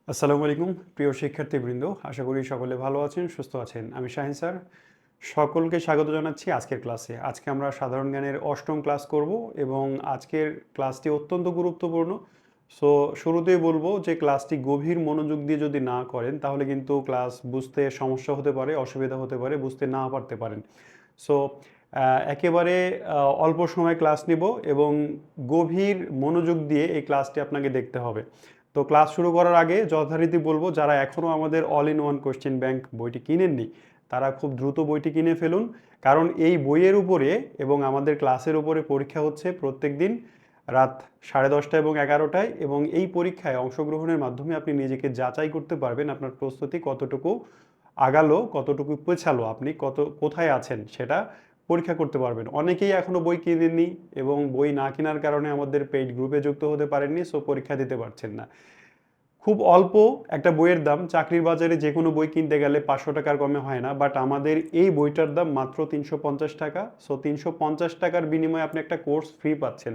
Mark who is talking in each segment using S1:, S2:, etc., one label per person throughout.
S1: আসসালামু আলাইকুম প্রিয় শিক্ষার্থীবৃন্দ, আশা করি সকলে ভালো আছেন, সুস্থ আছেন। আমি শাহিন স্যার, সকলকে স্বাগত জানাচ্ছি আজকের ক্লাসে। আজকে আমরা সাধারণ জ্ঞানের অষ্টম ক্লাস করব এবং আজকের ক্লাসটি অত্যন্ত গুরুত্বপূর্ণ। সো শুরুতেই বলবো যে ক্লাসটি গভীর মনোযোগ দিয়ে যদি না করেন তাহলে কিন্তু ক্লাস বুঝতে সমস্যা হতে পারে, অসুবিধা হতে পারে, বুঝতে না পারতে পারেন। সো একেবারে অল্প সময় ক্লাস নিব এবং গভীর মনোযোগ দিয়ে এই ক্লাসটি আপনাকে দেখতে হবে। তো ক্লাস শুরু করার আগে যথারীতি বলবো, যারা এখনও আমাদের all in one question bank বইটি কিনেননি তারা খুব দ্রুত বইটি কিনে ফেলুন, কারণ এই বইয়ের উপরে এবং আমাদের ক্লাসের উপরে পরীক্ষা হচ্ছে প্রত্যেক দিন রাত 10:30 এবং 11টায়, এবং এই পরীক্ষায় অংশগ্রহণের মাধ্যমে আপনি নিজেকে যাচাই করতে পারবেন আপনার প্রস্তুতি কতটুকু আগালো, কতটুকু পেছালো, আপনি কোথায় আছেন সেটা পরীক্ষা করতে পারবেন। অনেকেই এখনও বই কিনেননি এবং বই না কেনার কারণে আমাদের পেইড গ্রুপে যুক্ত হতে পারেননি, সো পরীক্ষা দিতে পারছেন না। খুব অল্প একটা বইয়ের দাম, চাকরির বাজারে যে কোনো বই কিনতে গেলে 500 টাকার কমে হয় না, বাট আমাদের এই বইটার দাম মাত্র 350 টাকা। সো 350 টাকার বিনিময়ে আপনি একটা কোর্স ফ্রি পাচ্ছেন।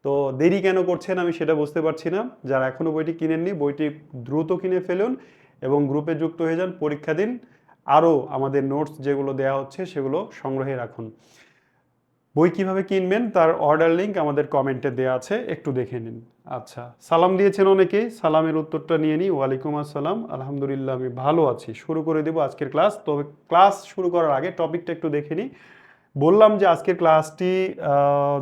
S1: তো দেরি কেন করছেন আমি সেটা বুঝতে পারছি না। যারা এখনও বইটি কিনেননি বইটি দ্রুত কিনে ফেলুন এবং গ্রুপে যুক্ত হয়ে যান, পরীক্ষা দিন। আরও আমাদের নোটস যেগুলো দেওয়া হচ্ছে সেগুলো সংগ্রহে রাখুন। বই কিভাবে কিনবেন তার অর্ডার লিঙ্ক আমাদের কমেন্টে দেওয়া আছে, একটু দেখে নিন। আচ্ছা, সালাম দিয়েছেন অনেকেই, সালামের উত্তরটা নিয়ে নিই। ওয়ালাইকুম আসসালাম, আলহামদুলিল্লাহ আমি ভালো আছি। শুরু করে দেব আজকের ক্লাস। তবে ক্লাস শুরু করার আগে টপিকটা একটু দেখে নিই। বললাম যে আজকের ক্লাসটি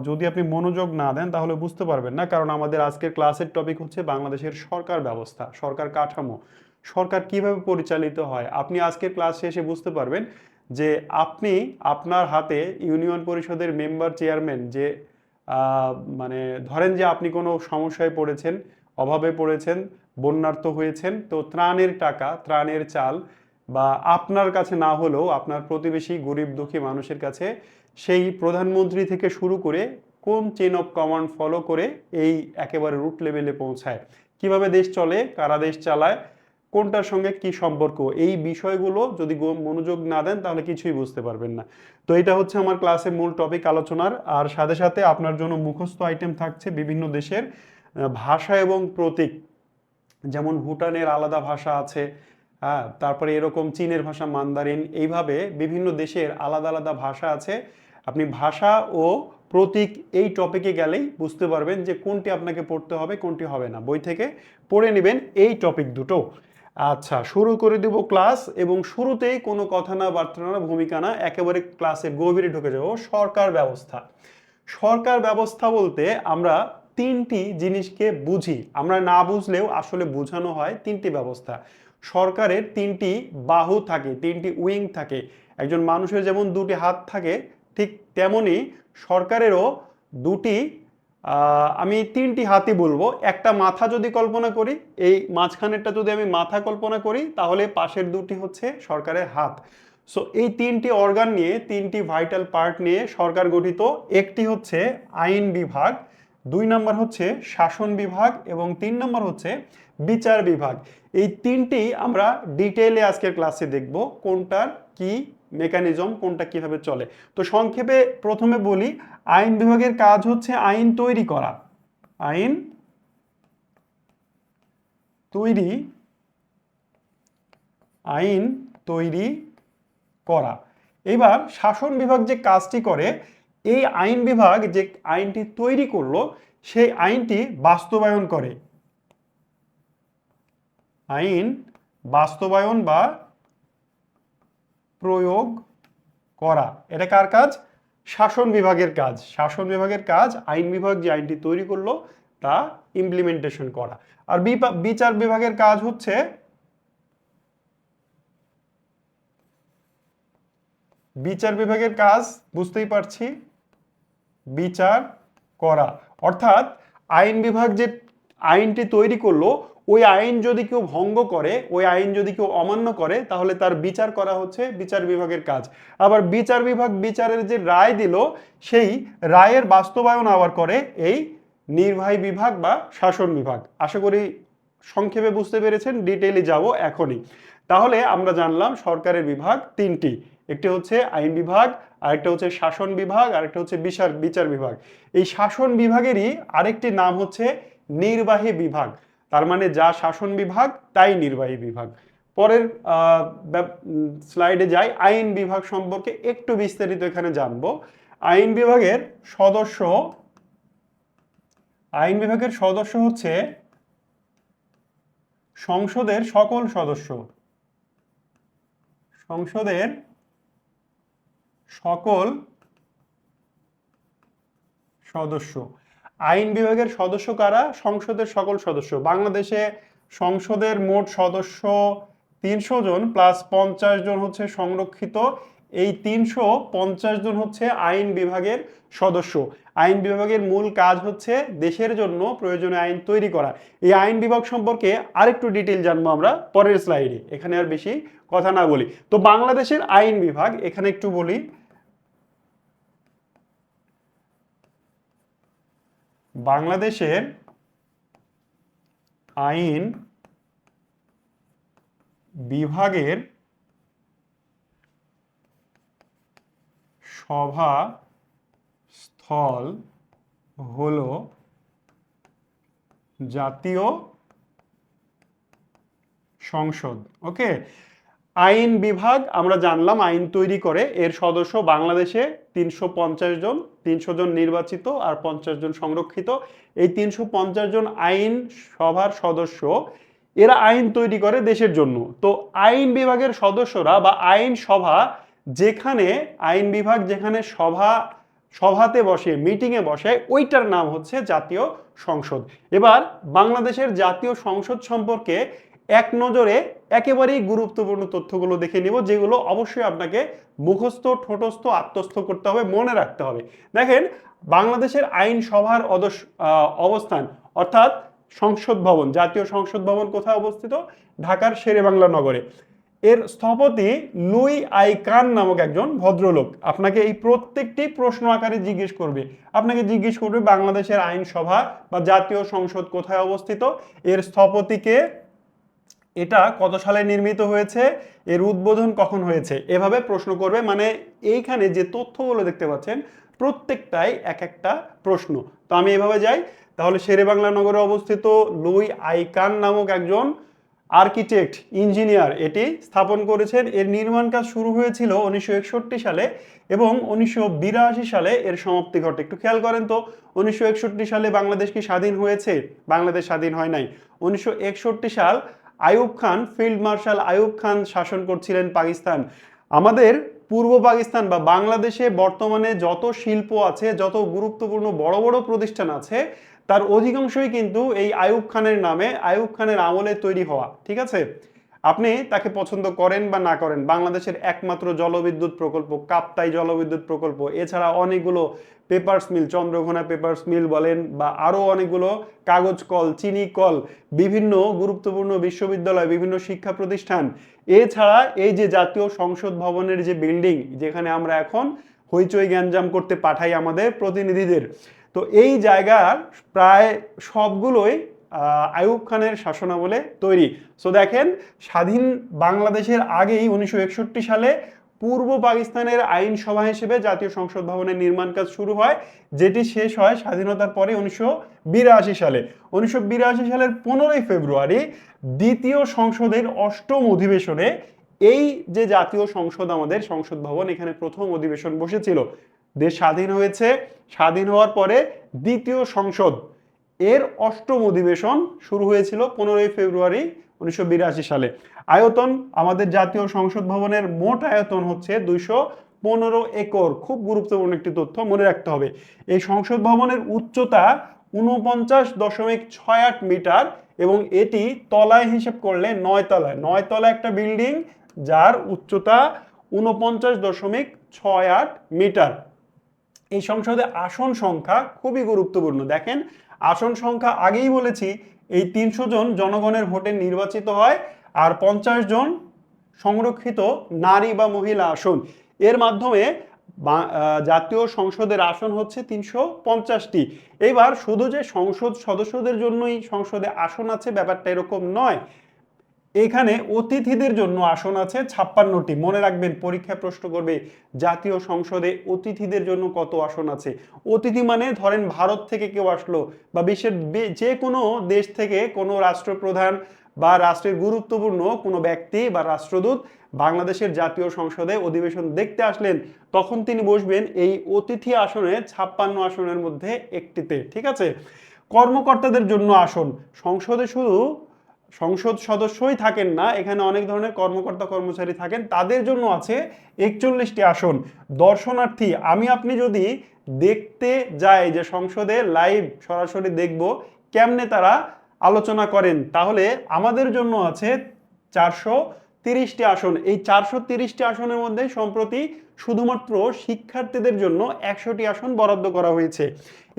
S1: যদি আপনি মনোযোগ না দেন তাহলে বুঝতে পারবেন না, কারণ আমাদের আজকের ক্লাসের টপিক হচ্ছে বাংলাদেশের সরকার ব্যবস্থা, সরকার কাঠামো, সরকার কিভাবে পরিচালিত হয়। আপনি আজকের ক্লাস শেষে বুঝতে পারবেন যে আপনি আপনার হাতে ইউনিয়ন পরিষদের মেম্বার চেয়ারম্যান যে মানে ধরেন যে আপনি কোনো সমস্যায় পড়েছেন, অভাবে পড়েছেন, বন্যার্ত হয়েছেন, তো ত্রাণের টাকা, ত্রাণের চাল বা আপনার কাছে না হলেও আপনার প্রতিবেশী গরিব দুঃখী মানুষের কাছে সেই প্রধানমন্ত্রী থেকে শুরু করে কোন চেন অফ কমান্ড ফলো করে এই একেবারে রুট লেভেলে পৌঁছায়, কিভাবে দেশ চলে, কারা দেশ চালায়, কোনটার সঙ্গে কি সম্পর্ক, এই বিষয়গুলো যদি মনোযোগ না দেন তাহলে কিছুই বুঝতে পারবেন না। তো এটা হচ্ছে আমার ক্লাসের মূল টপিক আলোচনার। আর সাথে সাথে আপনার জন্য মুখস্থ আইটেম থাকছে বিভিন্ন দেশের ভাষা এবং প্রতীক। যেমন ভুটানের আলাদা ভাষা আছে, হ্যাঁ, তারপরে এরকম চীনের ভাষা মান্দারিন, এইভাবে বিভিন্ন দেশের আলাদা আলাদা ভাষা আছে। আপনি ভাষা ও প্রতীক এই টপিকে গেলেই বুঝতে পারবেন যে কোনটি আপনাকে পড়তে হবে, কোনটি হবে না। বই থেকে পড়ে নেবেন এই টপিক দুটো। আচ্ছা, শুরু করে দেব ক্লাস, এবং শুরুতেই কোনো কথা না, বার্তা না, ভূমিকা না, একেবারে ক্লাসে গভীরে ঢুকে যাব। সরকার ব্যবস্থা। সরকার ব্যবস্থা বলতে আমরা তিনটি জিনিসকে বুঝি, আমরা না বুঝলেও আসলে বোঝানো হয় তিনটি ব্যবস্থা। সরকারের তিনটি বাহু থাকে, তিনটি উইং থাকে। একজন মানুষের যেমন দুটি হাত থাকে, ঠিক তেমনি সরকারেরও দুটি আমি তিনটি হাতই বলবো। একটা মাথা যদি কল্পনা করি, এই মাঝখানেরটা যদি আমি মাথা কল্পনা করি, তাহলে পাশের দুটি হচ্ছে সরকারের হাত। সো এই তিনটি অর্গান নিয়ে, তিনটি ভাইটাল পার্ট নিয়ে সরকার গঠিত। একটি হচ্ছে আইন বিভাগ, 2 নম্বর হচ্ছে শাসন বিভাগ এবং 3 নম্বর হচ্ছে বিচার বিভাগ। এই তিনটি আমরা ডিটেইলে আজকের ক্লাসে দেখব, কোনটার কি মেকানিজম, কোনটা কিভাবে চলে। তো সংক্ষেপে প্রথমে বলি, আইন বিভাগের কাজ হচ্ছে আইন তৈরি করা, আইন তৈরি, আইন তৈরি করা। এবার শাসন বিভাগ যে কাজটি করে, এই আইন বিভাগ যে আইনটি তৈরি করলো সেই আইনটি বাস্তবায়ন করে। আইন বাস্তবায়ন বা প্রয়োগ করা, এটা কার কাজ? শাসন বিভাগের কাজ। শাসন বিভাগের কাজ আইন বিভাগ যে আইনটি তৈরি করলো তা ইমপ্লিমেন্টেশন করা। আর বিচার বিভাগের কাজ হচ্ছে, বিচার বিভাগের কাজ বুঝতেই পারছি, বিচার করা। অর্থাৎ আইন বিভাগ যে আইনটি তৈরি করলো, ওই আইন যদি কেউ ভঙ্গ করে, ওই আইন যদি কেউ অমান্য করে, তাহলে তার বিচার করা হচ্ছে বিচার বিভাগের কাজ। আবার বিচার বিভাগ বিচারের যে রায় দিল, সেই রায়ের বাস্তবায়ন আবার করে এই নির্বাহী বিভাগ বা শাসন বিভাগ। আশা করি সংক্ষেপে বুঝতে পেরেছেন, ডিটেইলে যাব এখনই। তাহলে আমরা জানলাম সরকারের বিভাগ তিনটি, একটি হচ্ছে আইন বিভাগ, আরেকটা হচ্ছে শাসন বিভাগ, আরেকটা হচ্ছে বিচার বিভাগ। এই শাসন বিভাগেরই আরেকটি নাম হচ্ছে নির্বাহী বিভাগ। তার মানে যা শাসন বিভাগ তাই নির্বাহী বিভাগ। পরের স্লাইডে যাই, আইন বিভাগ সম্পর্কে একটু বিস্তারিত এখানে জানবো। আইন বিভাগের সদস্য, আইন বিভাগের সদস্য হচ্ছে সংসদের সকল সদস্য, সংসদের সকল সদস্য। আইন বিভাগের সদস্য কারা? সংসদের সকল সদস্য। বাংলাদেশে সংসদের মোট সদস্য 300 জন প্লাস 50 জন হচ্ছে সংরক্ষিত। এই 350 জন হচ্ছে আইন বিভাগের সদস্য। আইন বিভাগের মূল কাজ হচ্ছে দেশের জন্য প্রয়োজনীয় আইন তৈরি করা। এই আইন বিভাগ সম্পর্কে আরেকটু ডিটেইল জানবো আমরা পরের স্লাইডে, এখানে আর বেশি কথা না বলি। তো বাংলাদেশের আইন বিভাগ এখানে একটু বলি। বাংলাদেশের আইন বিভাগের সভা স্থল হলো জাতীয় সংসদ। ওকে, আইন বিভাগ আমরা জানলাম আইন তৈরি করে, এর সদস্য বাংলাদেশে 350 জন, 300 জন নির্বাচিত আর 50 জন সংরক্ষিত। এই 350 জন আইন সভার সদস্য, এরা আইন তৈরি করে দেশের জন্য। তো আইন বিভাগের সদস্যরা বা আইন সভা, যেখানে আইন বিভাগ যেখানে সভাতে বসে, মিটিংয়ে বসে, ওইটার নাম হচ্ছে জাতীয় সংসদ। এবার বাংলাদেশের জাতীয় সংসদ সম্পর্কে এক নজরে একেবারেই গুরুত্বপূর্ণ তথ্যগুলো দেখে নিব, যেগুলো অবশ্যই আপনাকে মুখস্থ, ঠোঁটস্থ, আত্মস্থ করতে হবে, মনে রাখতে হবে। দেখেন, বাংলাদেশের আইনসভার অবস্থান অর্থাৎ সংসদ ভবন, জাতীয় সংসদ ভবন কোথায় অবস্থিত? ঢাকার শেরেবাংলা নগরে। এর স্থপতি লুই আই কান নামক একজন ভদ্রলোক। আপনাকে এই প্রত্যেকটি প্রশ্ন আকারে জিজ্ঞেস করবে। আপনাকে জিজ্ঞেস করবে বাংলাদেশের আইনসভা বা জাতীয় সংসদ কোথায় অবস্থিত, এর স্থপতিকে, এটা কত সালে নির্মিত হয়েছে, এর উদ্বোধন কখন হয়েছে, এভাবে প্রশ্ন করবে। মানে এইখানে যে তথ্যগুলো দেখতে পাচ্ছেন প্রত্যেকটাই এক একটা প্রশ্ন। তো আমি এভাবে যাই, তাহলে শেরেবাংলা নগরে অবস্থিত লুই আই কান নামক একজন আর্কিটেক্ট, ইঞ্জিনিয়ার এটি স্থাপন করেছেন। এর নির্মাণ কাজ শুরু হয়েছিল 1961 সালে এবং 1982 সালে এর সমাপ্তি ঘটে। একটু খেয়াল করেন তো, 1961 সালে বাংলাদেশ কি স্বাধীন হয়েছে? বাংলাদেশ স্বাধীন হয় নাই। 1961 সাল আইয়ুব খান, ফিল্ড মার্শাল আইয়ুব খান শাসন করছিলেন পাকিস্তান। আমাদের পূর্ব পাকিস্তান বা বাংলাদেশে বর্তমানে যত শিল্প আছে, যত গুরুত্বপূর্ণ বড় বড় প্রতিষ্ঠান আছে, তার অধিকাংশই কিন্তু এই আইয়ুব খানের নামে, আইয়ুব খানের আমলে তৈরি হওয়া। ঠিক আছে, আপনি তাকে পছন্দ করেন বা না করেন, বাংলাদেশের একমাত্র জলবিদ্যুৎ প্রকল্প কাপ্তাই জলবিদ্যুৎ প্রকল্প, এছাড়া অনেকগুলো পেপারস মিল, চন্দ্রঘোনা পেপারস মিল বলেন বা আরও অনেকগুলো কাগজ কল, চিনি কল, বিভিন্ন গুরুত্বপূর্ণ বিশ্ববিদ্যালয়, বিভিন্ন শিক্ষা প্রতিষ্ঠান, এছাড়া এই যে জাতীয় সংসদ ভবনের যে বিল্ডিং, যেখানে আমরা এখন হইচই গ্যাঞ্জাম করতে পাঠাই আমাদের প্রতিনিধিদের, তো এই জায়গার প্রায় সবগুলোই আইয়ুব খানের শাসনামলে তৈরি। সো দেখেন, স্বাধীন বাংলাদেশের আগেই 1961 সালে পূর্ব পাকিস্তানের আইনসভা হিসেবে জাতীয় সংসদ ভবনের নির্মাণ কাজ শুরু হয়, যেটি শেষ হয় স্বাধীনতার পরে 1982 সালে। 1982 সালের 15ই ফেব্রুয়ারি দ্বিতীয় সংসদের অষ্টম অধিবেশনে এই যে জাতীয় সংসদ, আমাদের সংসদ ভবন, এখানে প্রথম অধিবেশন বসেছিল। দেশ স্বাধীন হয়েছে, স্বাধীন হওয়ার পরে দ্বিতীয় সংসদ এর অষ্টম অধিবেশন শুরু হয়েছিল 15ই ফেব্রুয়ারি 1982 সালে। আয়তন, আমাদের জাতীয় সংসদ ভবনের মোট আয়তন হচ্ছে 215 একর। খুব গুরুত্বপূর্ণ একটি তথ্য, মনে রাখতে হবে। এই সংসদ ভবনের উচ্চতা 49.68 মিটার এবং এটি তলায় হিসেব করলে 9 তলায়, 9 তলা একটা বিল্ডিং যার উচ্চতা 49.68 মিটার। এই সংসদে আসন সংখ্যা খুবই গুরুত্বপূর্ণ। দেখেন, আসন সংখ্যা আগেই বলেছি, এই 300 জন জনগণের ভোটে নির্বাচিত হয় আর 50 জন সংরক্ষিত নারী বা মহিলা আসন। এর মাধ্যমে জাতীয় সংসদের আসন হচ্ছে 350টি। এইবার শুধু যে সংসদ সদস্যদের জন্যই সংসদে আসন আছে ব্যাপারটা এরকম নয়। এখানে অতিথিদের জন্য আসন আছে 56টি। মনে রাখবেন, পরীক্ষায় প্রশ্ন করবে জাতীয় সংসদে অতিথিদের জন্য কত আসন আছে। অতিথি মানে ধরেন ভারত থেকে কেউ আসলো বা বিশ্বের যে কোনো দেশ থেকে কোনো রাষ্ট্রপ্রধান বা রাষ্ট্রের গুরুত্বপূর্ণ কোনো ব্যক্তি বা রাষ্ট্রদূত বাংলাদেশের জাতীয় সংসদে অধিবেশন দেখতে আসলেন, তখন তিনি বসবেন এই অতিথি আসনে 56 আসনের মধ্যে একটিতে। ঠিক আছে। কর্মকর্তাদের জন্য আসন, সংসদে শুধু সংসদ সদস্যই থাকেন না, এখানে অনেক ধরনের কর্মকর্তা কর্মচারী থাকেন, তাদের জন্য আছে 41টি আসন। দর্শনার্থী, আমি আপনি যদি দেখতে যাই যে সংসদে লাইভ সরাসরি দেখব কেমনে তারা আলোচনা করেন, তাহলে আমাদের জন্য আছে 430টি আসন। এই 430টি আসনের মধ্যে সম্প্রতি শুধুমাত্র শিক্ষার্থীদের জন্য 100টি আসন বরাদ্দ করা হয়েছে।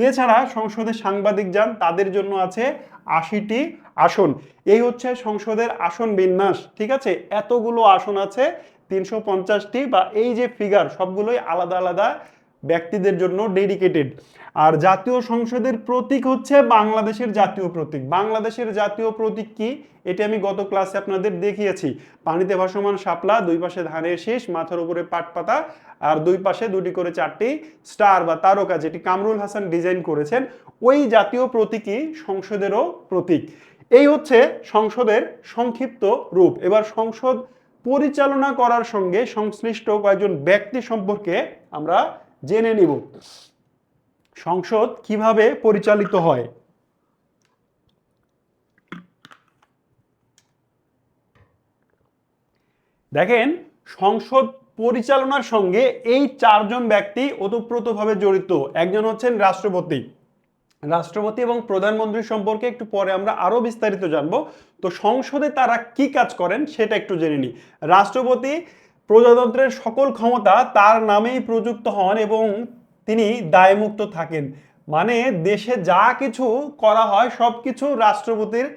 S1: এছাড়া সংসদে সাংবাদিক যান, তাদের জন্য আছে 80টি আসন। এই হচ্ছে সংসদের আসন বিন্যাস। ঠিক আছে, এতগুলো আসন আছে 350টি, বা এই যে ফিগার সবগুলোই আলাদা আলাদা ব্যক্তিদের জন্য ডেডিকেটেড। আর জাতীয় সংসদের প্রতীক হচ্ছে বাংলাদেশের জাতীয় প্রতীক। বাংলাদেশের জাতীয় প্রতীক কি, এটি আমি গত ক্লাসে আপনাদের দেখিয়েছি। পানিতে ভাসমান শাপলা, দুই পাশে ধানের শীষ, মাথার উপরে পাট পাতা, আর দুই পাশে দুটি করে 4টি স্টার বা তারকা, যেটি কামরুল হাসান ডিজাইন করেছেন। ওই জাতীয় প্রতীকই সংসদেরও প্রতীক। এই হচ্ছে সংসদের সংক্ষিপ্ত রূপ। এবার সংসদ পরিচালনা করার সঙ্গে সংশ্লিষ্ট কয়েকজন ব্যক্তি সম্পর্কে আমরা জেনে নিব। সংসদ কিভাবে পরিচালিত হয়। দেখেন, সংসদ পরিচালনার সঙ্গে এই 4জন ব্যক্তি ওতপ্রোতভাবে জড়িত। একজন হচ্ছেন রাষ্ট্রপতি। রাষ্ট্রপতি এবং প্রধানমন্ত্রী সম্পর্কে একটু পরে আমরা আরো বিস্তারিত জানবো। তো সংসদে তারা কি কাজ করেন সেটা একটু জেনে নিই। রাষ্ট্রপতি প্রজাতন্ত্রের সকল ক্ষমতা তার নামেই প্রযুক্ত হন এবং তিনি দায়মুক্ত থাকেন। মানে দেশে যা কিছু করা হয় সবকিছু রাষ্ট্রপতির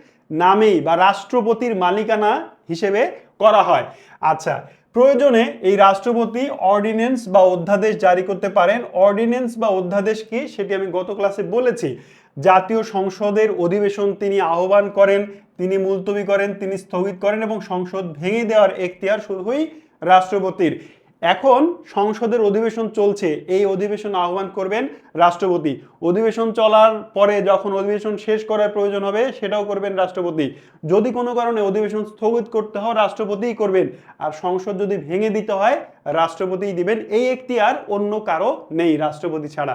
S1: নামেই বা রাষ্ট্রপতির মালিকানা হিসেবে করা হয়। আচ্ছা, প্রয়োজনে এই রাষ্ট্রপতি অর্ডিন্যান্স বা অধ্যাদেশ জারি করতে পারেন। অর্ডিন্যান্স বা অধ্যাদেশ কি সেটি আমি গত ক্লাসে বলেছি। জাতীয় সংসদের অধিবেশন তিনি আহ্বান করেন, তিনি মুলতবি করেন, তিনি স্থগিত করেন এবং সংসদ ভেঙে দেওয়ার এখতিয়ার শুধুই রাষ্ট্রপতির। এখন সংসদের অধিবেশন চলছে, এই অধিবেশন আহ্বান করবেন রাষ্ট্রপতি। অধিবেশন চলার পরে যখন অধিবেশন শেষ করার প্রয়োজন হবে সেটাও করবেন রাষ্ট্রপতি। যদি কোনো কারণে অধিবেশন স্থগিত করতে হয় রাষ্ট্রপতিই করবেন, আর সংসদ যদি ভেঙে দিতে হয় রাষ্ট্রপতিই দিবেন। এই এখতিয়ার অন্য কারো নেই রাষ্ট্রপতি ছাড়া।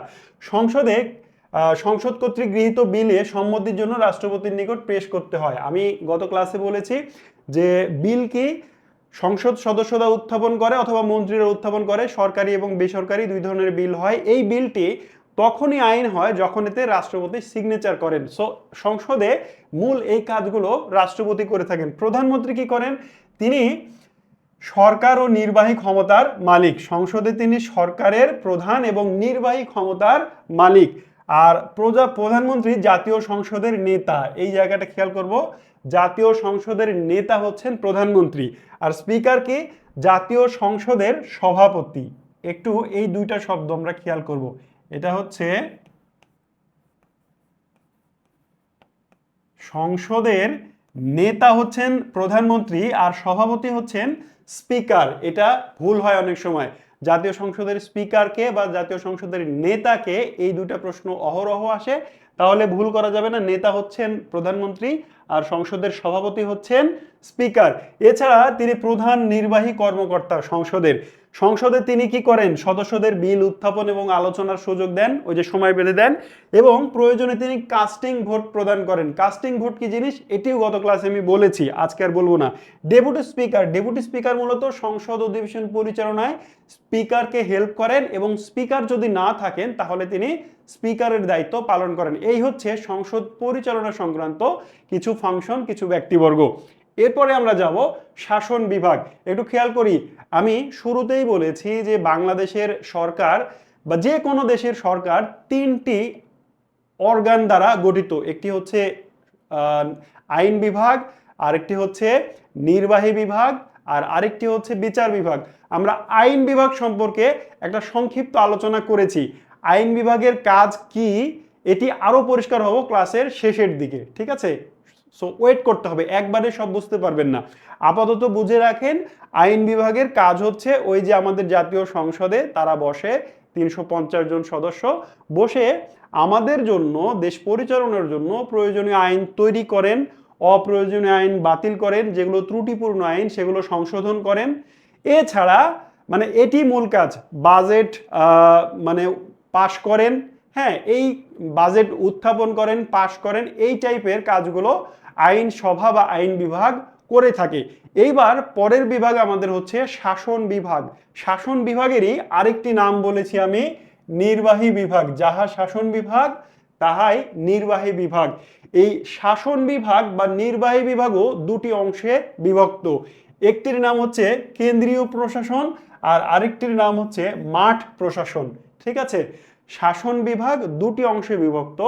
S1: সংসদ কর্তৃক গৃহীত বিলে সম্মতির জন্য রাষ্ট্রপতির নিকট পেশ করতে হয়। আমি গত ক্লাসে বলেছি যে বিল কি সংসদ সদস্যরা উত্থাপন করে অথবা মন্ত্রীরা উত্থাপন করে। সরকারি এবং বেসরকারি দুই ধরনের বিল হয়। এই বিলটি তখনই আইন হয় যখন এতে রাষ্ট্রপতি সিগনেচার করেন। সো সংসদে মূল এই কাজগুলো রাষ্ট্রপতি করে থাকেন। প্রধানমন্ত্রী কি করেন, তিনি সরকার ও নির্বাহী ক্ষমতার মালিক। সংসদে তিনি সরকারের প্রধান এবং নির্বাহী ক্ষমতার মালিক। আর প্রধানমন্ত্রী জাতীয় সংসদের নেতা। এই জায়গাটা খেয়াল করব, জাতীয় সংসদের নেতা হচ্ছেন প্রধানমন্ত্রী। আর স্পিকার কি, জাতীয় সংসদের সভাপতি। একটু এই দুইটা শব্দ আমরা খেয়াল করব। এটা হচ্ছে সংসদের নেতা হচ্ছেন প্রধানমন্ত্রী আর সভাপতি হচ্ছেন স্পিকার। এটা ভুল হয় অনেক সময়। জাতীয় সংসদের স্পিকারকে বা জাতীয় সংসদের নেতাকে, এই দুটা প্রশ্ন অহরহ আসে, তাহলে ভুল করা যাবে না। নেতা হচ্ছেন প্রধানমন্ত্রী আর সংসদের সভাপতি হচ্ছেন স্পিকার। এছাড়া তিনি প্রধান নির্বাহী কর্মকর্তা সংসদের। সংসদে তিনি কি করেন, সদস্যদের বিল উত্থাপন এবং আলোচনার সুযোগ দেন, ওই যে সময় বেঁধে দেন, এবং প্রয়োজনে তিনি কাস্টিং ভোট প্রদান করেন। কাস্টিং ভোট কি জিনিস এটিও গত ক্লাসে আমি বলেছি, আজকে আর বলবো না। ডেপুটি স্পিকার, ডেপুটি স্পিকার মূলত সংসদ অধিবেশন পরিচালনায় স্পিকারকে হেল্প করেন এবং স্পিকার যদি না থাকেন তাহলে তিনি স্পিকারের দায়িত্ব পালন করেন। এই হচ্ছে সংসদ পরিচালনা সংক্রান্ত কিছু ফাংশন, কিছু ব্যক্তিবর্গ। এরপরে আমরা যাব শাসন বিভাগ। একটু খেয়াল করি, আমি শুরুতেই বলেছি যে বাংলাদেশের সরকার বা যে কোনো দেশের সরকার 3টি অর্গান দ্বারা গঠিত। একটি হচ্ছে আইন বিভাগ, আরেকটি হচ্ছে নির্বাহী বিভাগ, আর আরেকটি হচ্ছে বিচার বিভাগ। আমরা আইন বিভাগ সম্পর্কে একটা সংক্ষিপ্ত আলোচনা করেছি। আইন বিভাগের কাজ কি এটি আরো পরিষ্কার হবো ক্লাসের শেষের দিকে। ঠিক আছে, সো ওয়েট করতে হবে, একবারে সব বুঝতে পারবেন না। আপাতত বুঝে রাখেন, আইন বিভাগের কাজ হচ্ছে ওই যে আমাদের জাতীয় সংসদে তারা বসে 350 জন সদস্য বসে আমাদের জন্য, দেশ পরিচালনার জন্য প্রয়োজনীয় আইন তৈরি করেন, অপ্রয়োজনীয় আইন বাতিল করেন, যেগুলো ত্রুটিপূর্ণ আইন সেগুলো সংশোধন করেন। এছাড়া মানে এটি মূল কাজ, বাজেট মানে পাশ করেন, হ্যাঁ এই বাজেট উত্থাপন করেন, পাশ করেন, এই টাইপের কাজগুলো আইন সভা বা আইন বিভাগ করে থাকে। এইবার পরের বিভাগ আমাদের হচ্ছে শাসন বিভাগ। শাসন বিভাগেরই আরেকটি নাম বলেছি আমি, নির্বাহী বিভাগ। যাহা শাসন বিভাগ তাহাই নির্বাহী বিভাগ। এই শাসন বিভাগ বা নির্বাহী বিভাগও দুটি অংশে বিভক্ত। একটির নাম হচ্ছে কেন্দ্রীয় প্রশাসন আর আরেকটির নাম হচ্ছে মাঠ প্রশাসন। ঠিক আছে, শাসন বিভাগ দুটি অংশে বিভক্ত,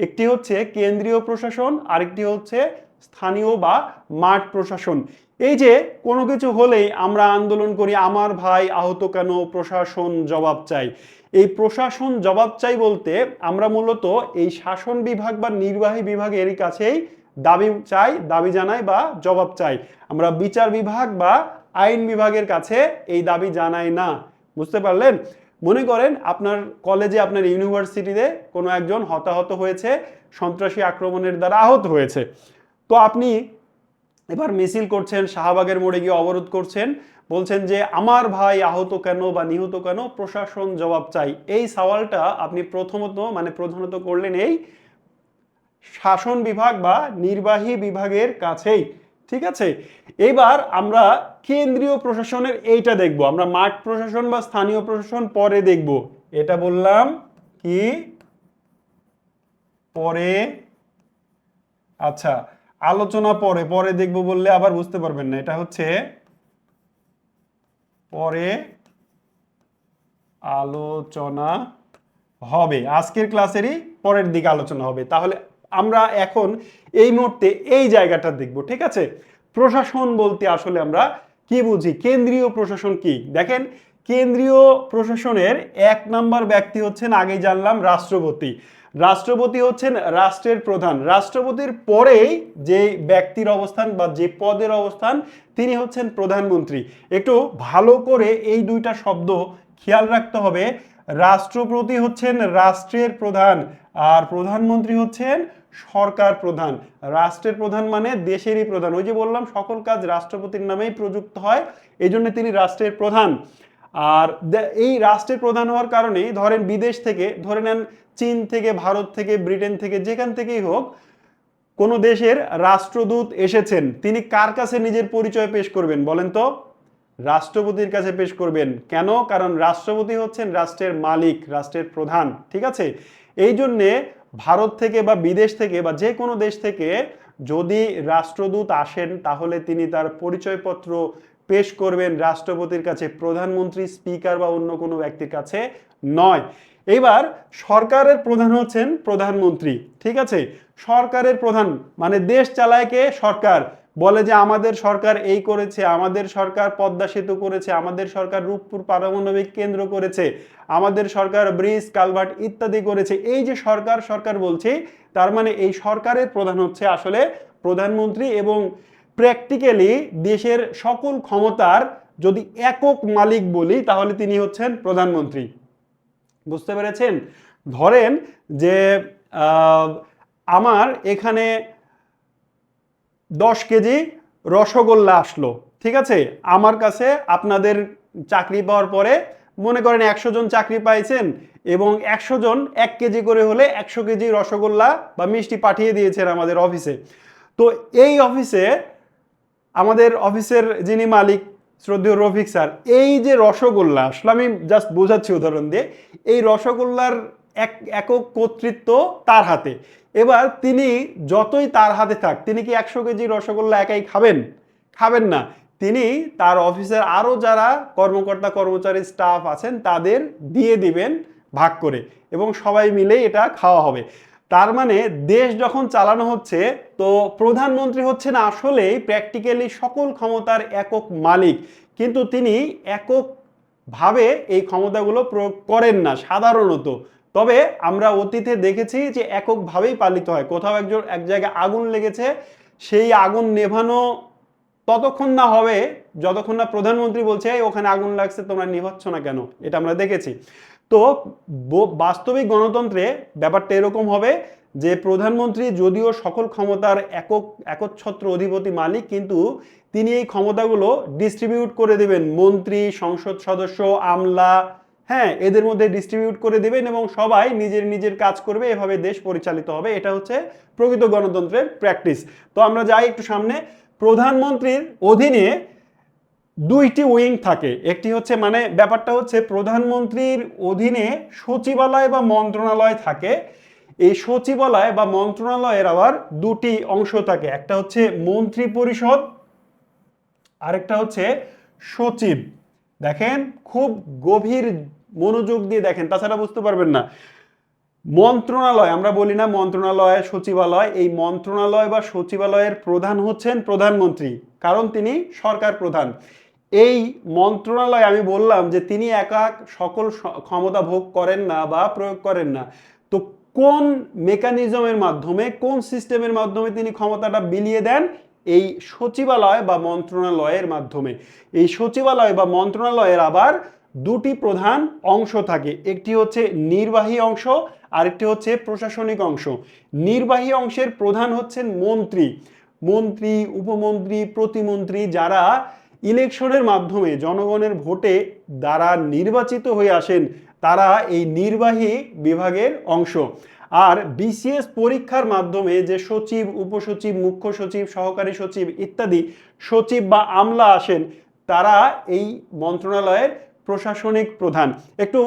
S1: একটি হচ্ছে কেন্দ্রীয় প্রশাসন, আরেকটি হচ্ছে স্থানীয় বা মাঠ প্রশাসন। এই যে কোনো কিছু হলেই আমরা আন্দোলন করি, আমার ভাই আহত কেন, প্রশাসন জবাব চাই। এই প্রশাসন জবাব চাই বলতে আমরা মূলত এই শাসন বিভাগ বা নির্বাহী বিভাগের কাছেই দাবি চাই, দাবি জানাই বা জবাব চাই। আমরা বিচার বিভাগ বা আইন বিভাগের কাছে এই দাবি জানাই না। বুঝতে পারলেন? মনে করেন আপনার কলেজে, আপনার ইউনিভার্সিটিতে কোনো একজন হতাহত হয়েছে, সন্ত্রাসী আক্রমণের দ্বারা আহত হয়েছে। তো আপনি এবার মিছিল করছেন, শাহবাগের মোড়ে গিয়ে অবরোধ করছেন, বলছেন যে আমার ভাই আহত কেন বা নিহত কেন, প্রশাসন জবাব চাই। এই সওয়ালটা আপনি প্রধানত করলেন এই শাসন বিভাগ বা নির্বাহী বিভাগের কাছেই। ঠিক আছে, এবার আমরা কেন্দ্রীয় প্রশাসনের এইটা দেখব, আমরা মাঠ প্রশাসন বা স্থানীয় প্রশাসন পরে দেখব। এটা বললাম কি পরে, আচ্ছা আলোচনা পরে, পরে দেখব বললে আবার বুঝতে পারবেন না। এটা হচ্ছে পরে আলোচনা হবে, আজকের ক্লাসেরই পরের দিকে আলোচনা হবে। তাহলে আমরা এখন এই মুহূর্তে এই জায়গাটা দেখব। ঠিক আছে, প্রশাসন বলতে আসলে আমরা কি বুঝি, কেন্দ্রীয় প্রশাসন কি? দেখেন, কেন্দ্রীয় প্রশাসনের এক নাম্বার ব্যক্তি হচ্ছেন, আগেই জানলাম, রাষ্ট্রপতি। রাষ্ট্রপতি হচ্ছেন রাষ্ট্রের প্রধান। রাষ্ট্রপতির পরেই যে ব্যক্তির অবস্থান বা যে পদের অবস্থান, তিনি হচ্ছেন প্রধানমন্ত্রী। একটু ভালো করে এই দুইটা শব্দ খেয়াল রাখতে হবে। রাষ্ট্রপতি হচ্ছেন রাষ্ট্রের প্রধান আর প্রধানমন্ত্রী হচ্ছেন সরকার প্রধান। রাষ্ট্রের প্রধান মানে দেশেরই প্রধান। ওই যে বললাম সকল কাজ রাষ্ট্রপতির নামেই প্রযুক্ত হয়, এই জন্য তিনি রাষ্ট্রের প্রধান। আর এই রাষ্ট্রের প্রধান হওয়ার কারণেই ধরেন বিদেশ থেকে, ধরে নেন চীন থেকে, ভারত থেকে, ব্রিটেন থেকে, যেখান থেকেই হোক, কোন দেশের রাষ্ট্রদূত এসেছেন, তিনি কার কাছে নিজের পরিচয় পেশ করবেন বলেন তো? রাষ্ট্রপতির কাছে পেশ করবেন। কেন? কারণ রাষ্ট্রপতি হচ্ছেন রাষ্ট্রের মালিক, রাষ্ট্রের প্রধান। ঠিক আছে, এই জন্যে ভারত থেকে বা বিদেশ থেকে বা যে কোনো দেশ থেকে যদি রাষ্ট্রদূত আসেন, তাহলে তিনি তার পরিচয়পত্র পেশ করবেন রাষ্ট্রপতির কাছে, প্রধানমন্ত্রী, স্পিকার বা অন্য কোনো ব্যক্তির কাছে নয়। এবার সরকারের প্রধান হচ্ছেন প্রধানমন্ত্রী। ঠিক আছে, সরকারের প্রধান মানে দেশ চালায় কে? সরকার। বলে যে আমাদের সরকার এই করেছে, আমাদের সরকার পদ্মা সেতু করেছে, আমাদের সরকার রূপপুর পারমাণবিক কেন্দ্র করেছে, আমাদের সরকার ব্রিজ, কালভার্ট ইত্যাদি করেছে। এই যে সরকার সরকার বলছি, তার মানে এই সরকারের প্রধান হচ্ছে আসলে প্রধানমন্ত্রী। এবং প্র্যাকটিক্যালি দেশের সকল ক্ষমতার যদি একক মালিক বলি, তাহলে তিনি হচ্ছেন প্রধানমন্ত্রী। বুঝতে পেরেছেন? ধরেন যে আমার এখানে 10 কেজি রসগোল্লা আসলো। ঠিক আছে, আমার কাছে আপনাদের চাকরি পাওয়ার পরে মনে করেন 100 জন চাকরি পাইছেন এবং 100 জন 1 কেজি করে হলে 100 কেজি রসগোল্লা বা মিষ্টি পাঠিয়ে দিয়েছেন আমাদের অফিসে। তো এই অফিসে আমাদের অফিসের যিনি মালিক, শ্রদ্ধেয় রফিক স্যার, এই যে রসগোল্লা আসলে, আমি জাস্ট বোঝাচ্ছি উদাহরণ দিয়ে, এই রসগোল্লার একক কর্তৃত্ব তার হাতে। এবার তিনি যতই তার হাতে থাক, তিনি কি 100 কেজি রসগোল্লা একাই খাবেন? খাবেন না। তিনি তার অফিসের আরো যারা কর্মকর্তা কর্মচারী স্টাফ আছেন তাদের দিয়ে দিবেন ভাগ করে, এবং সবাই মিলেই এটা খাওয়া হবে। তার মানে দেশ যখন চালানো হচ্ছে, তো প্রধানমন্ত্রী হচ্ছেন আসলেই প্র্যাকটিক্যালি সকল ক্ষমতার একক মালিক, কিন্তু তিনি এককভাবে এই ক্ষমতাগুলো প্রয়োগ করেন না সাধারণত। তবে আমরা অতীতে দেখেছি যে এককভাবেই পালিত হয়। কোথাও এক জায়গায় আগুন লেগেছে, সেই আগুন নেভানো ততক্ষণ না হবে যতক্ষণ না প্রধানমন্ত্রী বলছে ওখানে আগুন লাগছে তোমরা নিভাচ্ছ না কেন। এটা আমরা দেখেছি। তো বাস্তবিক গণতন্ত্রে ব্যাপারটা এরকম হবে যে প্রধানমন্ত্রী যদিও সকল ক্ষমতার একচ্ছত্র অধিপতি মালিক, কিন্তু তিনি এই ক্ষমতাগুলো ডিস্ট্রিবিউট করে দেবেন মন্ত্রী, সংসদ সদস্য, আমলা, হ্যাঁ, এদের মধ্যে ডিস্ট্রিবিউট করে দেবেন এবং সবাই নিজের নিজের কাজ করবে, এভাবে দেশ পরিচালিত হবে। এটা হচ্ছে প্রকৃত গণতন্ত্রের প্র্যাকটিস। তো আমরা যাই একটু সামনে। প্রধানমন্ত্রীর অধীনে দুইটি উইং থাকে। একটি হচ্ছে মানে ব্যাপারটা হচ্ছে প্রধানমন্ত্রীর অধীনে সচিবালয় বা মন্ত্রণালয় থাকে। এই সচিবালয় বা মন্ত্রণালয়ের আবার দুটি অংশ থাকে, একটা হচ্ছে মন্ত্রী পরিষদ, আরেকটা হচ্ছে সচিব। দেখেন খুব গভীর মনোযোগ দিয়ে দেখেন, তাছাড়া বুঝতে পারবেন না। মন্ত্রণালয় আমরা বলি না মন্ত্রণালয়, সচিবালয়, এই মন্ত্রণালয় বা সচিবালয়ের প্রধান হচ্ছেন প্রধানমন্ত্রী, কারণ তিনি সরকার প্রধান। এই মন্ত্রণালয় আমি বললাম যে তিনি একা সকল ক্ষমতা ভোগ করেন না বা প্রয়োগ করেন না। তো কোন মেকানিজমের মাধ্যমে, কোন সিস্টেমের মাধ্যমে তিনি ক্ষমতাটা বিলিয়ে দেন? এই সচিবালয় বা মন্ত্রণালয়ের মাধ্যমে। এই সচিবালয় বা মন্ত্রণালয়ের আবার দুটি প্রধান অংশ থাকে, একটি হচ্ছে নির্বাহী অংশ, আরেকটি হচ্ছে প্রশাসনিক অংশ। নির্বাহী অংশের প্রধান হচ্ছেন মন্ত্রী। মন্ত্রী, উপমন্ত্রী, প্রতিমন্ত্রী যারা ইলেকশনের মাধ্যমে জনগণের ভোটে দ্বারা নির্বাচিত হয়ে আসেন, তারা এই নির্বাহী বিভাগের অংশ। আর বিসিএস পরীক্ষার মাধ্যমে যে সচিব, উপসচিব, মুখ্য সচিব, সহকারী সচিব ইত্যাদি সচিব বা আমলা আসেন, তারা এই মন্ত্রণালয়ের প্রশাসনিক প্রধান। একটু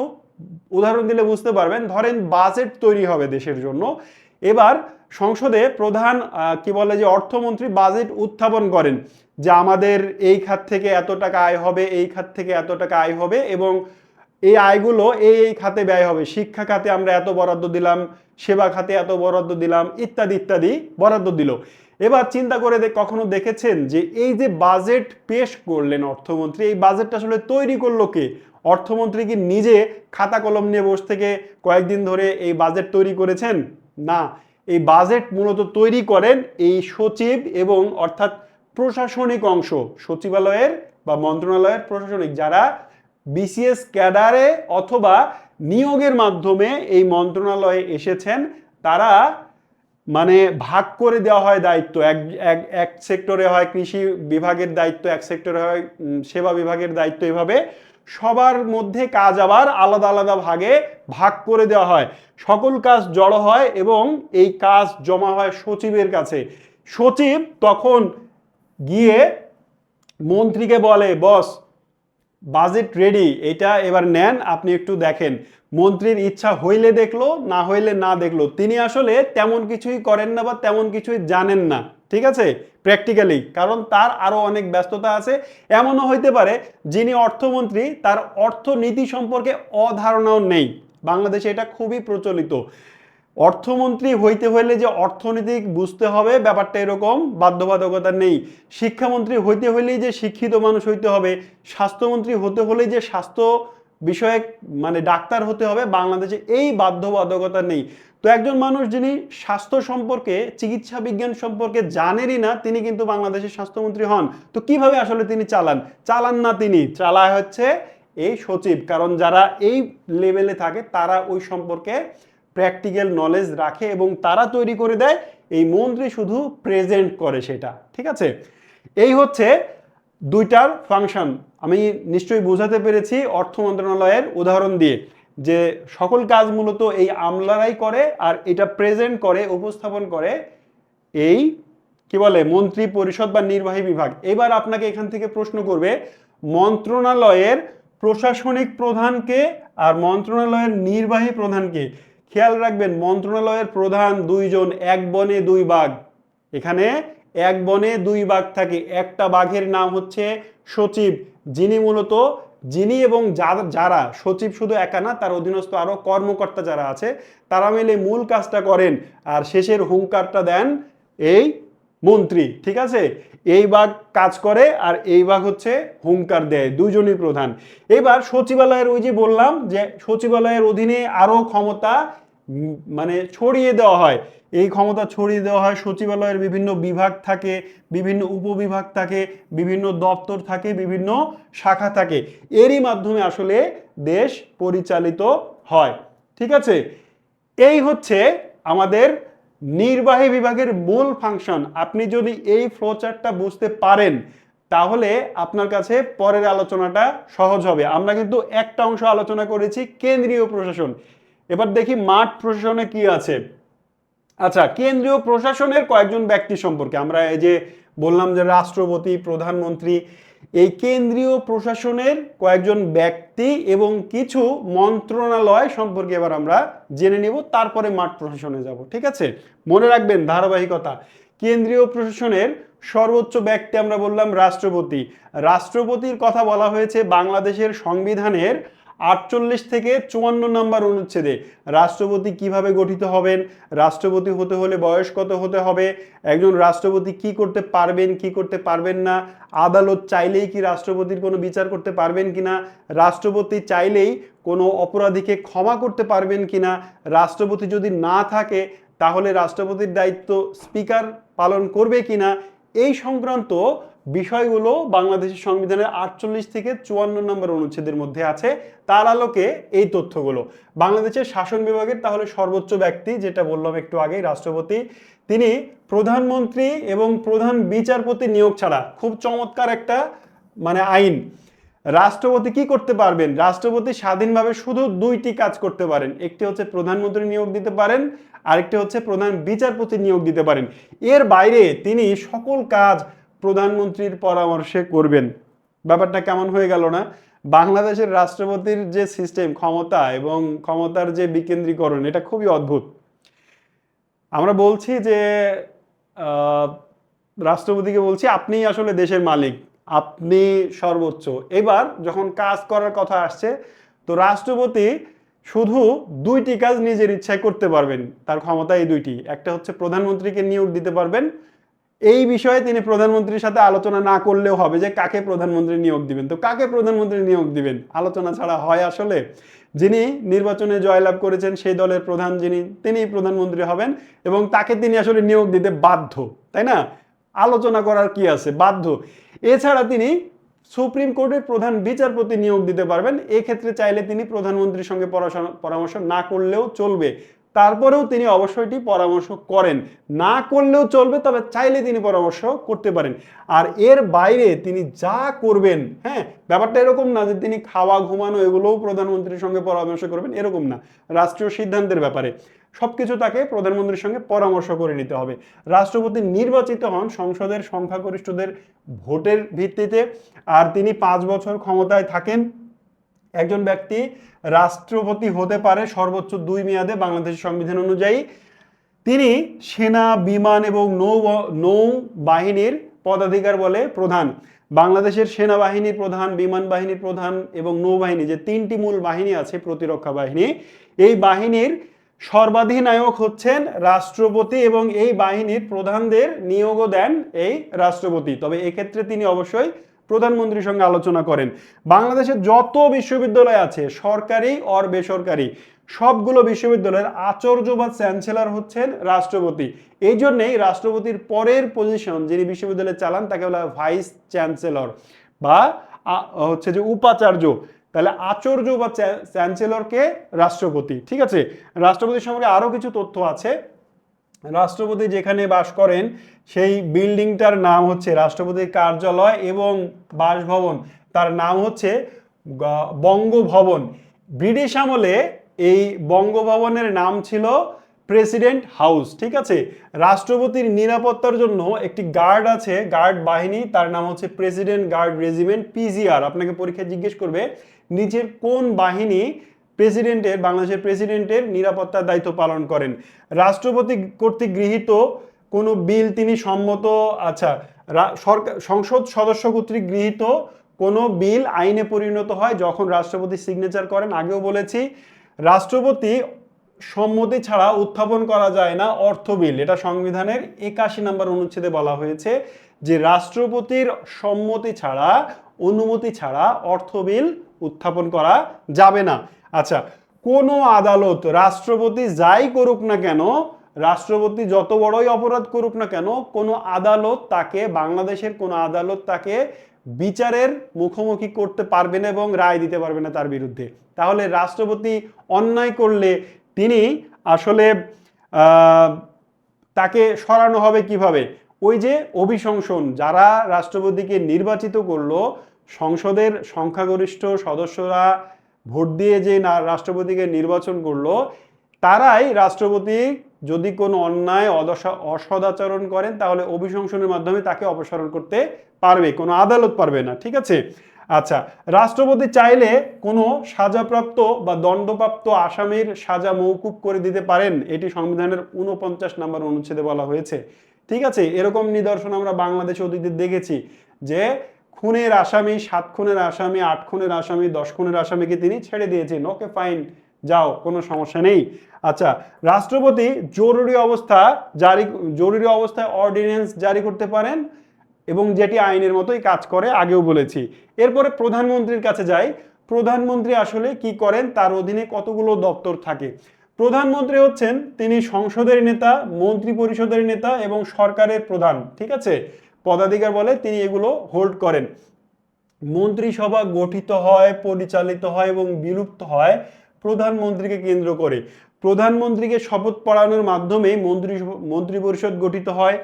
S1: উদাহরণ দিলে বুঝতে পারবেন। ধরেন বাজেট তৈরি হবে দেশের জন্য, এবার সংসদে প্রধান কি বলে যে অর্থমন্ত্রী বাজেট উত্থাপন করেন যে আমাদের এই খাত থেকে এত টাকা আয় হবে, এই খাত থেকে এত টাকা আয় হবে এবং এই আয়গুলো এই খাতে ব্যয় হবে। শিক্ষা খাতে আমরা এত বরাদ্দ দিলাম, সেবা খাতে এত বরাদ্দ দিলাম, ইত্যাদি ইত্যাদি বরাদ্দ দিল। এবার চিন্তা করে কখনো দেখেছেন যে এই যে বাজেট পেশ করলেন অর্থমন্ত্রী, এই বাজেটটা আসলে তৈরি করলো কে? অর্থমন্ত্রী কি নিজে খাতা কলম নিয়ে বসে থেকে কয়েকদিন ধরে এই বাজেট তৈরি করেছেন? না, এই বাজেট মূলত তৈরি করেন এই সচিব এবং অর্থাৎ প্রশাসনিক অংশ, সচিবালয়ের বা মন্ত্রণালয়ের প্রশাসনিক, যারা বিসিএস ক্যাডারে অথবা নিয়োগের মাধ্যমে এই মন্ত্রণালয়ে এসেছেন। তারা মানে ভাগ করে দেওয়া হয় দায়িত্ব, এক সেক্টরে হয় কৃষি বিভাগের দায়িত্ব, এক সেক্টরে হয় সেবা বিভাগের দায়িত্ব, এভাবে সবার মধ্যে কাজ আবার আলাদা আলাদা ভাগে ভাগ করে দেওয়া হয়। সকল কাজ জড়ো হয় এবং এই কাজ জমা হয় সচিবের কাছে। সচিব তখন গিয়ে মন্ত্রীকে বলে, বস বাজেট রেডি, এটা এবার নেন, আপনি একটু দেখেন। মন্ত্রীর ইচ্ছা হইলে দেখলো, না হইলে না দেখলো। তিনি আসলে তেমন কিছুই করেন না বা তেমন কিছুই জানেন না, ঠিক আছে, প্র্যাকটিক্যালি, কারণ তার আরো অনেক ব্যস্ততা আছে। এমনও হইতে পারে যিনি অর্থমন্ত্রী তার অর্থনীতি সম্পর্কে অধারণাও নেই। বাংলাদেশে এটা খুবই প্রচলিত। অর্থমন্ত্রী হইতে হইলে যে অর্থনীতি বুঝতে হবে ব্যাপারটা এরকম বাধ্যবাধকতা নেই। শিক্ষামন্ত্রী হইতে হইলেই যে শিক্ষিত মানুষ হইতে হবে, স্বাস্থ্যমন্ত্রী হতে হলেই যে স্বাস্থ্য বিষয়ক মানে ডাক্তার হতে হবে, বাংলাদেশে এই বাধ্যবাধকতা নেই। তো একজন মানুষ যিনি স্বাস্থ্য সম্পর্কে, চিকিৎসা বিজ্ঞান সম্পর্কে জানেনই না, তিনি কিন্তু বাংলাদেশের স্বাস্থ্যমন্ত্রী হন। তো কিভাবে আসলে তিনি চালান না, তিনি চালায় হচ্ছে এই সচিব। কারণ যারা এই লেভেলে থাকে তারা ওই সম্পর্কে প্র্যাকটিক্যাল নলেজ রাখে এবং তারা তৈরি করে দেয়, এই মন্ত্রী শুধু প্রেজেন্ট করে সেটা, ঠিক আছে। এই হচ্ছে দুইটার ফাংশন। আমি নিশ্চয়ই বোঝাতে পেরেছি অর্থ মন্ত্রণালয়ের উদাহরণ দিয়ে যে সকল কাজ মূলত এই আমলারাই করে আর এটা প্রেজেন্ট করে, উপস্থাপন করে এই কি বলে মন্ত্রী পরিষদ বা নির্বাহী বিভাগ। এবার আপনাকে এখান থেকে প্রশ্ন করবে মন্ত্রণালয়ের প্রশাসনিক প্রধানকে আর মন্ত্রণালয়ের নির্বাহী প্রধানকে। খেয়াল রাখবেন মন্ত্রণালয়ের প্রধান দুইজন, এক বনে দুই বাঘ। এখানে এক বনে দুই বাঘ থাকে। একটা বাঘের নাম হচ্ছে সচিব, যিনি মূলত এবং যারা সচিব শুধু একা না, তার অধীনস্থ আরো কর্মকর্তা যারা আছে তারা মিলে মূল কাজটা করেন আর শেষের হুঙ্কারটা দেন এই মন্ত্রী, ঠিক আছে। এই বাঘ কাজ করে আর এই বাঘ হচ্ছে হুঙ্কার দেয়, দুইজনই প্রধান। এবার সচিবালয়ের ওই যে বললাম যে সচিবালয়ের অধীনে আরো ক্ষমতা মানে ছড়িয়ে দেওয়া হয়, এই ক্ষমতা ছড়িয়ে দেওয়া হয়। সচিবালয়ের বিভিন্ন বিভাগ থাকে, বিভিন্ন উপবিভাগ থাকে, বিভিন্ন দপ্তর থাকে, বিভিন্ন শাখা থাকে, এরই মাধ্যমে আসলে দেশ পরিচালিত হয়। ঠিক আছে, এই হচ্ছে আমাদের নির্বাহী বিভাগের মূল ফাংশন। আপনি যদি এই ফ্লোচার্টটা বুঝতে পারেন তাহলে আপনার কাছে পরের আলোচনাটা সহজ হবে। আমরা কিন্তু একটা অংশ আলোচনা করেছি কেন্দ্রীয় প্রশাসন, এবার দেখি মাঠ প্রশাসনে কি আছে। আচ্ছা, কেন্দ্রীয় প্রশাসনের কয়েকজন ব্যক্তি সম্পর্কে আমরা এই যে বললাম যে রাষ্ট্রপতি, প্রধানমন্ত্রী, এই কেন্দ্রীয় প্রশাসনের কয়েকজন ব্যক্তি এবং কিছু মন্ত্রণালয় সম্পর্কে এবার আমরা জেনে নেব, তারপরে মাঠ প্রশাসনে যাব। ঠিক আছে, মনে রাখবেন ধারাবাহিকতা। কেন্দ্রীয় প্রশাসনের সর্বোচ্চ ব্যক্তি আমরা বললাম রাষ্ট্রপতি। রাষ্ট্রপতির কথা বলা হয়েছে বাংলাদেশের সংবিধানের 48 থেকে 54 নম্বর অনুচ্ছেদে। রাষ্ট্রপতি কিভাবে গঠিত হবেন, রাষ্ট্রপতি হতে হলে বয়স কত হতে হবে, একজন রাষ্ট্রপতি কি করতে পারবেন কি করতে পারবেন না, আদালত চাইলেই কি রাষ্ট্রপতির কোনো বিচার করতে পারবেন কিনা, রাষ্ট্রপতি চাইলেই কোনো অপরাধীকে ক্ষমা করতে পারবেন কিনা, রাষ্ট্রপতি যদি না থাকে তাহলে রাষ্ট্রপতির দায়িত্ব স্পিকার পালন করবে কিনা, এই সংক্রান্ত বিষয়গুলো বাংলাদেশের সংবিধানের 48 থেকে 54 নম্বর অনুচ্ছেদের মধ্যে আছে। তার আলোকে এই তথ্যগুলো বাংলাদেশের শাসন বিভাগের তাহলে সর্বোচ্চ ব্যক্তি, যেটা বললাম একটু আগেই, রাষ্ট্রপতি। তিনি প্রধানমন্ত্রী এবং প্রধান বিচারপতি নিয়োগ ছাড়া, খুব চমৎকার একটা মানে আইন, রাষ্ট্রপতি কি করতে পারবেন, রাষ্ট্রপতি স্বাধীনভাবে শুধু দুইটি কাজ করতে পারেন, একটি হচ্ছে প্রধানমন্ত্রী নিয়োগ দিতে পারেন, আরেকটি হচ্ছে প্রধান বিচারপতি নিয়োগ দিতে পারেন। এর বাইরে তিনি সকল কাজ প্রধানমন্ত্রীর পরামর্শে করবেন। ব্যাপারটা কেমন হয়ে গেল না? বাংলাদেশের রাষ্ট্রপতির যে সিস্টেম, ক্ষমতা এবং ক্ষমতার যে বিকেন্দ্রীকরণ, এটা খুবই অদ্ভুত। আমরা বলছি যে রাষ্ট্রপতিকে বলছি আপনি আসলে দেশের মালিক, আপনি সর্বোচ্চ। এবার যখন কাজ করার কথা আসছে, তো রাষ্ট্রপতি শুধু দুইটি কাজ নিজের ইচ্ছায় করতে পারবেন, তার ক্ষমতা এই দুইটি। একটা হচ্ছে প্রধানমন্ত্রীকে নিয়োগ দিতে পারবেন, এই বিষয়ে তিনি প্রধানমন্ত্রীর সাথে আলোচনা না করলেও হবে যে কাকে প্রধানমন্ত্রী নিয়োগ দিবেন। তো কাকে প্রধানমন্ত্রী নিয়োগ দিবেন, আলোচনা ছাড়া হয় আসলে? যিনি নির্বাচনে জয়লাভ করেছেন সেই দলের প্রধান তিনি প্রধানমন্ত্রী হবেন এবং তাকে তিনি আসলে নিয়োগ দিতে বাধ্য, তাই না? আলোচনা করার কি আছে, বাধ্য। এছাড়া তিনি সুপ্রিম কোর্টের প্রধান বিচারপতি নিয়োগ দিতে পারবেন, এক্ষেত্রে চাইলে তিনি প্রধানমন্ত্রীর সঙ্গে পরামর্শ না করলেও চলবে, তারপরেও তিনি অবশ্যই এটি পরামর্শ করেন, না করলেও চলবে, তবে চাইলে তিনি পরামর্শ করতে পারেন। আর এর বাইরে তিনি যা করবেন, হ্যাঁ, ব্যাপারটা এরকম না যে তিনি খাওয়া ঘুমানো এগুলোও প্রধানমন্ত্রীর সঙ্গে পরামর্শ করবেন, এরকম না। রাষ্ট্রীয় সিদ্ধান্তের ব্যাপারে সবকিছু তাকে প্রধানমন্ত্রীর সঙ্গে পরামর্শ করে নিতে হবে। রাষ্ট্রপতি নির্বাচিত হন সংসদের সংখ্যাগরিষ্ঠদের ভোটের ভিত্তিতে, আর তিনি 5 বছর ক্ষমতায় থাকেন। একজন ব্যক্তি রাষ্ট্রপতি হতে পারে সর্বোচ্চ 2 মেয়াদে বাংলাদেশের সংবিধান অনুযায়ী। তিনি সেনা, বিমান এবং নৌ বাহিনীর পদাধিকার বলে প্রধান। বাংলাদেশের সেনাবাহিনীর প্রধান, বিমান বাহিনীর প্রধান এবং নৌবাহিনী, যে 3টি মূল বাহিনী আছে, প্রতিরক্ষা বাহিনী, এই বাহিনীর সর্বাধিনায়ক হচ্ছেন রাষ্ট্রপতি এবং এই বাহিনীর প্রধানদের নিয়োগও দেন এই রাষ্ট্রপতি। তবে এক্ষেত্রে তিনি অবশ্যই প্রধানমন্ত্রীর সঙ্গে আলোচনা করেন। বাংলাদেশের যত বিশ্ববিদ্যালয় আছে, সরকারি আর বেসরকারি, সবগুলো বিশ্ববিদ্যালয়ের আচার্য বা চ্যান্সেলর হচ্ছেন রাষ্ট্রপতি। এই জন্যেই রাষ্ট্রপতির পরের পজিশন যিনি বিশ্ববিদ্যালয়ে চালান তাকে বলা হয় ভাইস চ্যান্সেলর বা হচ্ছে যে উপাচার্য। তাহলে আচার্য বা চ্যান্সেলরকে রাষ্ট্রপতি। ঠিক আছে, রাষ্ট্রপতির সম্পর্কে আরো কিছু তথ্য আছে। রাষ্ট্রপতি যেখানে বাস করেন সেই বিল্ডিংটার নাম হচ্ছে রাষ্ট্রপতির কার্যালয় এবং বাসভবন, তার নাম হচ্ছে বঙ্গভবন। ব্রিটিশ আমলে এই বঙ্গভবনের নাম ছিল প্রেসিডেন্ট হাউস। ঠিক আছে, রাষ্ট্রপতির নিরাপত্তার জন্য একটি গার্ড আছে, গার্ড বাহিনী, তার নাম হচ্ছে প্রেসিডেন্ট গার্ড রেজিমেন্ট, পিজিআর। আপনাকে পরীক্ষায় জিজ্ঞেস করবে নিচের কোন বাহিনী বাংলাদেশের প্রেসিডেন্টের নিরাপত্তার দায়িত্ব পালন করেন। রাষ্ট্রপতি কর্তৃক গৃহীত কোনো বিল তিনি সম্মত, আচ্ছা, সংসদ সদস্য কর্তৃক গৃহীত কোনো বিল আইনে পরিণত হয় যখন রাষ্ট্রপতি সিগনেচার করেন। আগেও বলেছি, রাষ্ট্রপতি সম্মতি ছাড়া উত্থাপন করা যায় না অর্থ বিল। এটা সংবিধানের 81 নম্বর অনুচ্ছেদে বলা হয়েছে যে রাষ্ট্রপতির সম্মতি ছাড়া, অনুমতি ছাড়া অর্থ বিল উত্থাপন করা যাবে না। আচ্ছা, কোনো আদালত, রাষ্ট্রপতি যাই করুক না কেন, রাষ্ট্রপতি যত বড়ই অপরাধ করুক না কেন, কোনো আদালত তাকে, বাংলাদেশের কোনো আদালত তাকে বিচারের মুখোমুখি করতে পারবে না এবং রায় দিতে পারবে না তার বিরুদ্ধে। তাহলে রাষ্ট্রপতি অন্যায় করলে তিনি আসলে তাকে সরানো হবে কিভাবে? ওই যে অভিশংসন, যারা রাষ্ট্রপতিকে নির্বাচিত করলো, সংসদের সংখ্যাগরিষ্ঠ সদস্যরা ভোট দিয়ে যে রাষ্ট্রপতিকে নির্বাচন করলো, তারাই রাষ্ট্রপতি যদি কোনো অন্যায় অসদাচরণ করেন তাহলে অভিশংসনের মাধ্যমে তাকে অপসারণ করতে পারবে, কোনো আদালত পারবে না। ঠিক আছে? আচ্ছা, রাষ্ট্রপতি চাইলে কোনো সাজাপ্রাপ্ত বা দণ্ডপ্রাপ্ত আসামির সাজা মওকুফ করে দিতে পারেন, এটি সংবিধানের 49 নম্বর অনুচ্ছেদে বলা হয়েছে। ঠিক আছে? এরকম নিদর্শন আমরা বাংলাদেশে অতীতে দেখেছি যে খুনের আসামি, 7 খুনের আসামি, 8 খুনের আসামি, 10 খুনের আসামিকে তিনি ছেড়ে দিয়েছেন, ওকে ফাইন, যাও, কোনো সমস্যা নেই। আচ্ছা, রাষ্ট্রপতি জরুরি অবস্থায় অর্ডিন্যান্স জারি করতে পারেন এবং যেটি আইনের মতোই কাজ করে, আগেও বলেছি। এরপরে প্রধানমন্ত্রীর কাছে যাই। প্রধানমন্ত্রী আসলে কি করেন, তার অধীনে কতগুলো দপ্তর থাকে? প্রধানমন্ত্রী হচ্ছেন তিনি সংসদের নেতা, মন্ত্রী পরিষদের নেতা এবং সরকারের প্রধান। ঠিক আছে? পদাধিকার বলে তিনি এগুলো হোল্ড করেন। মন্ত্রিসভা গঠিত হয়, পরিচালিত হয় এবং বিলুপ্ত হয় প্রধানমন্ত্রীকে কেন্দ্র করে। প্রধানমন্ত্রীকে শপথ পড়ানোর মাধ্যমে মন্ত্রী পরিষদ গঠিত হয়।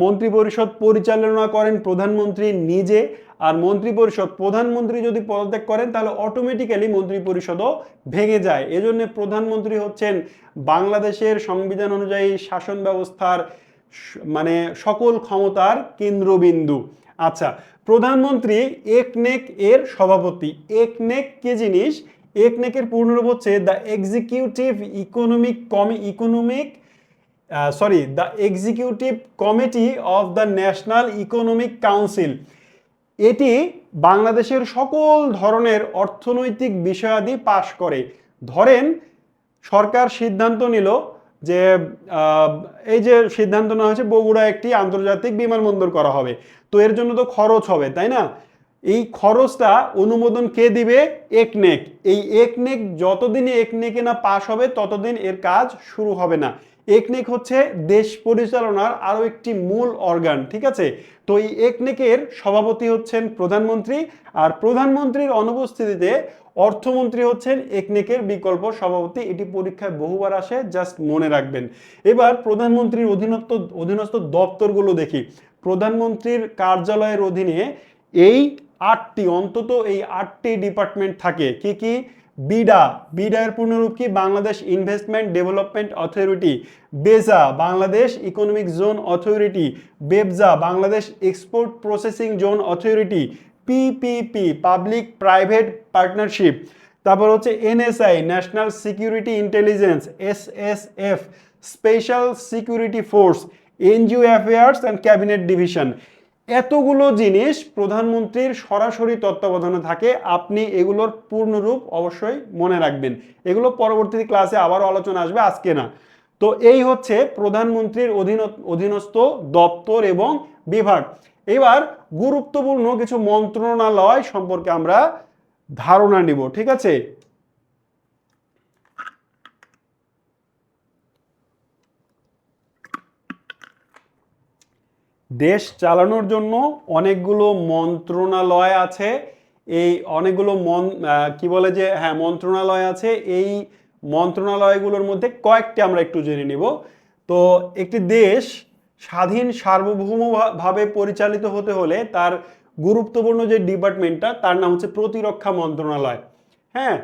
S1: মন্ত্রী পরিষদ পরিচালনা করেন প্রধানমন্ত্রী নিজে। আর মন্ত্রী পরিষদ, প্রধানমন্ত্রী যদি পদত্যাগ করেন তাহলে অটোমেটিক্যালি মন্ত্রী পরিষদও ভেঙে যায়। এজন্য প্রধানমন্ত্রী হচ্ছেন বাংলাদেশের সংবিধান অনুযায়ী শাসন ব্যবস্থার মানে সকল ক্ষমতার কেন্দ্রবিন্দু। আচ্ছা, প্রধানমন্ত্রী একনেক এর সভাপতি। একনেক কি জিনিস? একনেকের পূর্ণরূপ হচ্ছে the executive committee of the national economic council. এটি বাংলাদেশের সকল ধরনের অর্থনৈতিক বিষয়াদি পাশ করে। ধরেন সরকার সিদ্ধান্ত নিল যে এই যে সিদ্ধান্ত নেওয়া হয়েছে বগুড়া একটি আন্তর্জাতিক বিমানবন্দর করা হবে, তো এর জন্য তো খরচ হবে, তাই না? এই খরচটা অনুমোদন কে দিবে? একনেক। এই একনেক যতদিনে একনেকে না পাশ হবে ততদিন এর কাজ শুরু হবে না। একনেক হচ্ছে দেশ পরিচালনার আরো একটি মূল অর্গান। ঠিক আছে? তো এই একনেকের সভাপতি হচ্ছেন প্রধানমন্ত্রী, আর প্রধানমন্ত্রীর অনুপস্থিতিতে অর্থমন্ত্রী হচ্ছেন একনেকের বিকল্প সভাপতি। এটি পরীক্ষায় বহুবার আসে, জাস্ট মনে রাখবেন। এবার প্রধানমন্ত্রীর অধীনস্থ দপ্তরগুলো দেখি। প্রধানমন্ত্রীর কার্যালয়ের অধীনে অন্তত এই 8টি ডিপার্টমেন্ট থাকে। কি কি? বিডা এর পূর্ণরূপ কি? Bangladesh investment development authority. BEZA, Bangladesh economic zone authority. BEPZA, Bangladesh export processing zone authority. PPP, public private partnership. তারপর হচ্ছে NSI, national security intelligence. SSF, special security force. NGO affairs and cabinet division. এতগুলো জিনিস প্রধানমন্ত্রীর সরাসরি তত্ত্বাবধানে থাকে। আপনি এগুলোর পূর্ণরূপ অবশ্যই মনে রাখবেন। এগুলো পরবর্তী ক্লাসে আবারও আলোচনা আসবে, আজকে না। তো এই হচ্ছে প্রধানমন্ত্রীর অধীনস্থ দপ্তর এবং বিভাগ। এবার গুরুত্বপূর্ণ কিছু মন্ত্রণালয় সম্পর্কে আমরা ধারণা নিব। ঠিক আছে? দেশ চালানোর জন্য অনেকগুলো মন্ত্রণালয় আছে। এই অনেকগুলো মন্ত্রণালয় আছে। এই মন্ত্রণালয়গুলোর মধ্যে কয়েকটি আমরা একটু জেনে নিব। তো একটি দেশ স্বাধীন সার্বভৌমভাবে পরিচালিত হতে হলে তার গুরুত্বপূর্ণ যে ডিপার্টমেন্টটা, তার নাম হচ্ছে প্রতিরক্ষা মন্ত্রণালয়। হ্যাঁ,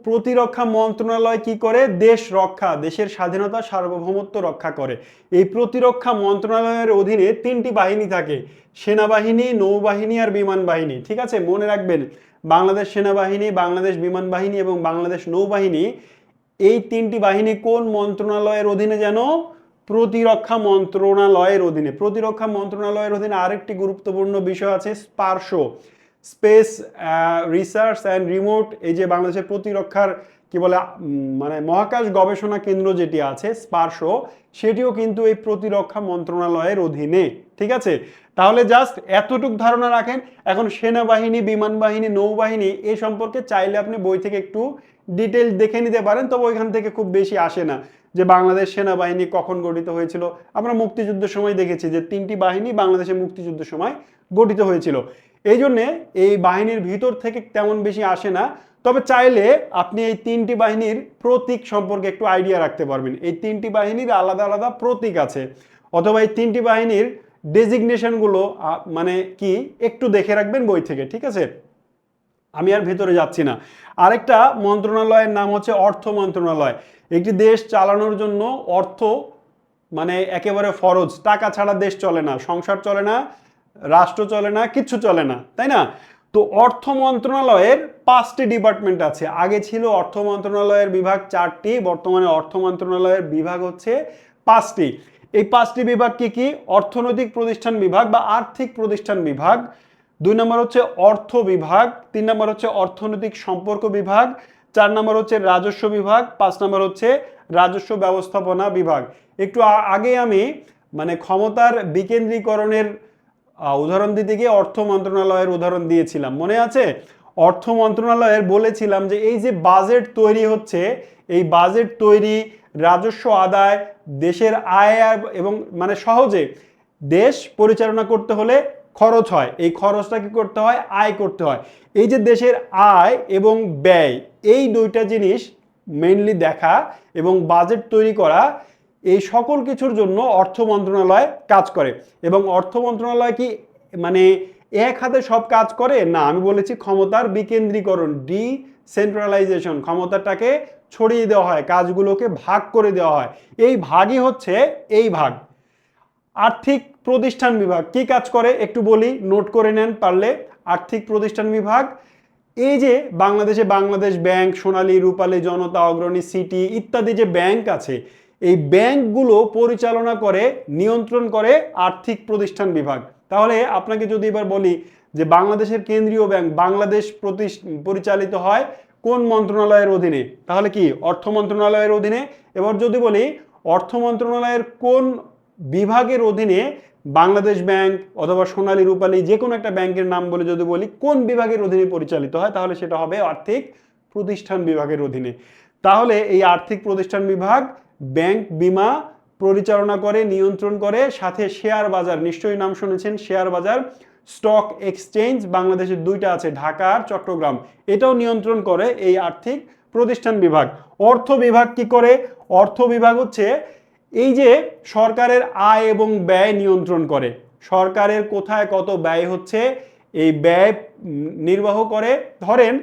S1: প্রতিরক্ষা মন্ত্রণালয় কি করে? দেশ রক্ষা, দেশের স্বাধীনতা সার্বভৌমত্ব রক্ষা করে। এই প্রতিরক্ষা মন্ত্রণালয়ের অধীনে 3টি বাহিনী থাকে: সেনাবাহিনী, নৌবাহিনী আর বিমান বাহিনী। ঠিক আছে? মনে রাখবেন, বাংলাদেশ সেনাবাহিনী, বাংলাদেশ বিমান বাহিনী এবং বাংলাদেশ নৌবাহিনী, এই 3টি বাহিনী কোন মন্ত্রণালয়ের অধীনে? যেন প্রতিরক্ষা মন্ত্রণালয়ের অধীনে। প্রতিরক্ষা মন্ত্রণালয়ের অধীনে আরেকটি গুরুত্বপূর্ণ বিষয় আছে SPARRSO, space research and remote. এই যে বাংলাদেশের প্রতিরক্ষার কি বলে মহাকাশ গবেষণা কেন্দ্র যেটি আছে স্পারসো, সেটিও কিন্তু এই প্রতিরক্ষা মন্ত্রণালয়ের অধীনে। ঠিক আছে, তাহলে জাস্ট এতটুক ধারণা রাখেন। এখন সেনাবাহিনী, বিমান বাহিনী, নৌবাহিনী এ সম্পর্কে চাইলে আপনি বই থেকে একটু ডিটেলস দেখে নিতে পারেন, তবে ওইখান থেকে খুব বেশি আসে না যে বাংলাদেশ সেনাবাহিনী কখন গঠিত হয়েছিল। আমরা মুক্তিযুদ্ধের সময় দেখেছি যে 3টি বাহিনী বাংলাদেশের মুক্তিযুদ্ধের সময় গঠিত হয়েছিল, এই জন্যে এই বাহিনীর ভিতর থেকে তেমন বেশি আসে না। তবে চাইলে আপনি এই 3টি বাহিনীর প্রতীক সম্পর্কে একটু আইডিয়া রাখতে পারবেন। এই 3টি বাহিনীর আলাদা আলাদা প্রতীক আছে, অথবা এই 3টি বাহিনীর ডেজিগনেশনগুলো মানে কি একটু দেখে রাখবেন বই থেকে, ঠিক আছে। আমি আর ভেতরে যাচ্ছি না। আরেকটা মন্ত্রণালয়ের নাম হচ্ছে অর্থ মন্ত্রণালয়। একটি দেশ চালানোর জন্য অর্থ মানে একেবারে ফরজ, টাকা ছাড়া দেশ চলে না, সংসার চলে না, রাষ্ট্র চলে না, কিচ্ছু চলে না, তাই না? তো অর্থ মন্ত্রণালয়ের 5টি ডিপার্টমেন্ট আছে। আগে ছিল অর্থ মন্ত্রণালয়ের বিভাগ 4টি, বর্তমানে অর্থ মন্ত্রণালয়ের বিভাগ হচ্ছে 5টি। এই 5টি বিভাগ কি কি? অর্থনৈতিক প্রতিষ্ঠান বিভাগ বা আর্থিক প্রতিষ্ঠান বিভাগ, 2 নম্বর হচ্ছে অর্থ বিভাগ, 3 নম্বর হচ্ছে অর্থনৈতিক সম্পর্ক বিভাগ, 4 নম্বর হচ্ছে রাজস্ব বিভাগ, 5 নম্বর হচ্ছে রাজস্ব ব্যবস্থাপনা বিভাগ। একটু আগে আমি মানে ক্ষমতার বিকেন্দ্রীকরণের উদাহরণ দিতে গিয়ে অর্থ মন্ত্রণালয়ের উদাহরণ দিয়েছিলাম, মনে আছে? অর্থ মন্ত্রণালয়ের বলেছিলাম যে এই যে বাজেট তৈরি হচ্ছে, এই বাজেট তৈরি, রাজস্ব আদায়, দেশের আয় এবং মানে সহজে দেশ পরিচালনা করতে হলে খরচ হয়, এই খরচটা কি করতে হয়? আয় করতে হয়। এই যে দেশের আয় এবং ব্যয়, এই দুইটা জিনিস মেইনলি দেখা এবং বাজেট তৈরি করা, এই সকল কিছুর জন্য অর্থ মন্ত্রণালয় কাজ করে। এবং অর্থ মন্ত্রণালয় কি মানে এক হাতে সব কাজ করে না, আমি বলেছি ক্ষমতার বিকেন্দ্রীকরণ, ডিসেন্ট্রালাইজেশন, ক্ষমতাটাকে ছড়িয়ে দেওয়া হয়, কাজগুলোকে ভাগ করে দেওয়া হয়। এই ভাগই হচ্ছে এই ভাগ। আর্থিক প্রতিষ্ঠান বিভাগ কি কাজ করে একটু বলি, নোট করে নেন পারলে। আর্থিক প্রতিষ্ঠান বিভাগ এই যে বাংলাদেশে বাংলাদেশ ব্যাংক, সোনালী, রূপালী, জনতা, অগ্রণী, সিটি ইত্যাদি যে ব্যাংক আছে, এই ব্যাংকগুলো পরিচালনা করে, নিয়ন্ত্রণ করে আর্থিক প্রতিষ্ঠান বিভাগ। তাহলে আপনাকে যদি এবার বলি যে বাংলাদেশের কেন্দ্রীয় ব্যাংক বাংলাদেশ পরিচালিত হয় কোন মন্ত্রণালয়ের অধীনে, তাহলে কি অর্থ মন্ত্রণালয়ের অধীনে। এবার যদি বলি অর্থ মন্ত্রণালয়ের কোন বিভাগের অধীনে বাংলাদেশ ব্যাংক অথবা সোনালী, রূপালী যে কোনো একটা ব্যাংকের নাম বলে যদি বলি কোন বিভাগের অধীনে পরিচালিত হয়, তাহলে সেটা হবে আর্থিক প্রতিষ্ঠান বিভাগের অধীনে। তাহলে এই আর্থিক প্রতিষ্ঠান বিভাগ ব্যাংক, বীমা পরিচালনা করে, নিয়ন্ত্রণ করে, সাথে শেয়ার বাজার, নিশ্চয়ই নাম শুনেছেন শেয়ার বাজার, স্টক এক্সচেঞ্জ বাংলাদেশের 2টা আছে, ঢাকা আর চট্টগ্রাম, এটাও নিয়ন্ত্রণ করে এই আর্থিক প্রতিষ্ঠান বিভাগ। অর্থ বিভাগ কি করে? অর্থ বিভাগ হচ্ছে এই যে সরকারের আয় এবং ব্যয় নিয়ন্ত্রণ করে, সরকারের কোথায় কত ব্যয় হচ্ছে এই ব্যয় নির্বাহ করে। ধরেন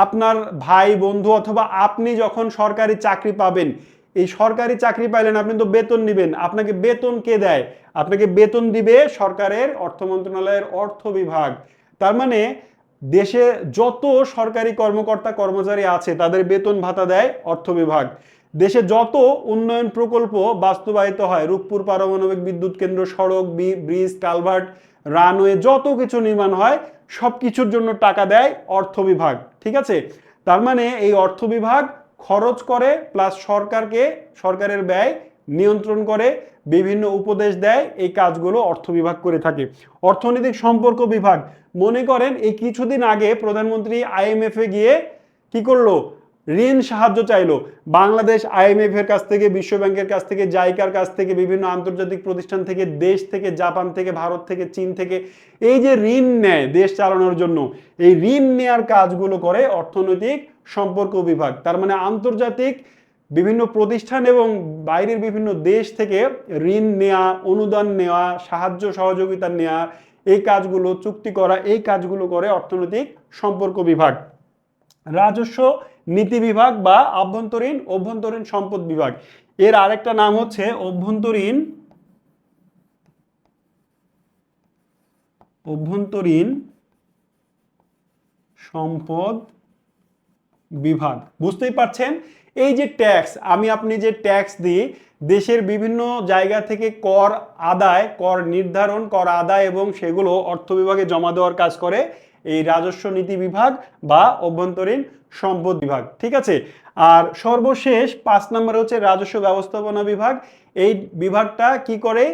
S1: আপনার ভাই, বন্ধু অথবা আপনি যখন সরকারি চাকরি পাবেন, এই সরকারি চাকরি পাইলেন, আপনি তো বেতন নেবেন, আপনাকে বেতন কে দেয়? আপনাকে বেতন দিবে সরকারের অর্থ মন্ত্রণালয়ের অর্থ বিভাগ। তার মানে দেশে যত সরকারি কর্মকর্তা কর্মচারী আছে তাদের বেতন ভাতা দেয় অর্থ বিভাগ। দেশে যত উন্নয়ন প্রকল্প বাস্তবায়িত হয়, রূপপুর পারমাণবিক বিদ্যুৎ কেন্দ্র, সড়ক, ব্রিজ, কালভার্ট, রানওয়ে, যত কিছু নির্মাণ হয় সব কিছুর জন্য টাকা দেয় অর্থ বিভাগ, ঠিক আছে। তার মানে এই অর্থ বিভাগ খরচ করে প্লাস সরকারকে, সরকারের ব্যয় নিয়ন্ত্রণ করে, বিভিন্ন উপদেশ দেয়, এই কাজগুলো অর্থ বিভাগ করে থাকে। অর্থনৈতিক সম্পর্ক বিভাগ, মনে করেন এই কিছুদিন আগে প্রধানমন্ত্রী IMF এ গিয়ে কি করলো? ঋণ সাহায্য চাইলো। বাংলাদেশ IMF এর কাছ থেকে, বিশ্ব ব্যাংকের কাছ থেকে, জাইকার কাছ থেকে, বিভিন্ন আন্তর্জাতিক প্রতিষ্ঠান থেকে, দেশ থেকে, জাপান থেকে, ভারত থেকে, চীন থেকে, এই যে ঋণ নেয় দেশ চালানোর জন্য, এই ঋণ নেয়ার কাজগুলো করে অর্থনৈতিক সম্পর্ক বিভাগ। তার মানে আন্তর্জাতিক বিভিন্ন প্রতিষ্ঠান এবং বাইরের বিভিন্ন দেশ থেকে ঋণ নেওয়া, অনুদান নেওয়া, সাহায্য সহযোগিতা নেওয়া, এই কাজগুলো, চুক্তি করা, এই কাজগুলো করে অর্থনৈতিক সম্পর্ক বিভাগ। রাজস্ব নীতি বিভাগ বা অভ্যন্তরীণ সম্পদ বিভাগ, এর আরেকটা নাম হচ্ছে অভ্যন্তরীণ সম্পদ বিভাগ। বুঝতেই পারছেন এই যে ট্যাক্স, আপনি যে ট্যাক্স দিই, দেশের বিভিন্ন জায়গা থেকে কর আদায়, কর নির্ধারণ, কর আদায় এবং সেগুলো অর্থ বিভাগে জমা দেওয়ার কাজ করে এই রাজস্ব নীতি বিভাগ বা অভ্যন্তরীণ সম্পদ বিভাগ, ঠিক আছে। আর সর্বশেষ 5 নম্বরে হচ্ছে রাজস্ব ব্যবস্থাপনা বিভাগ। এই বিভাগটা কি করে?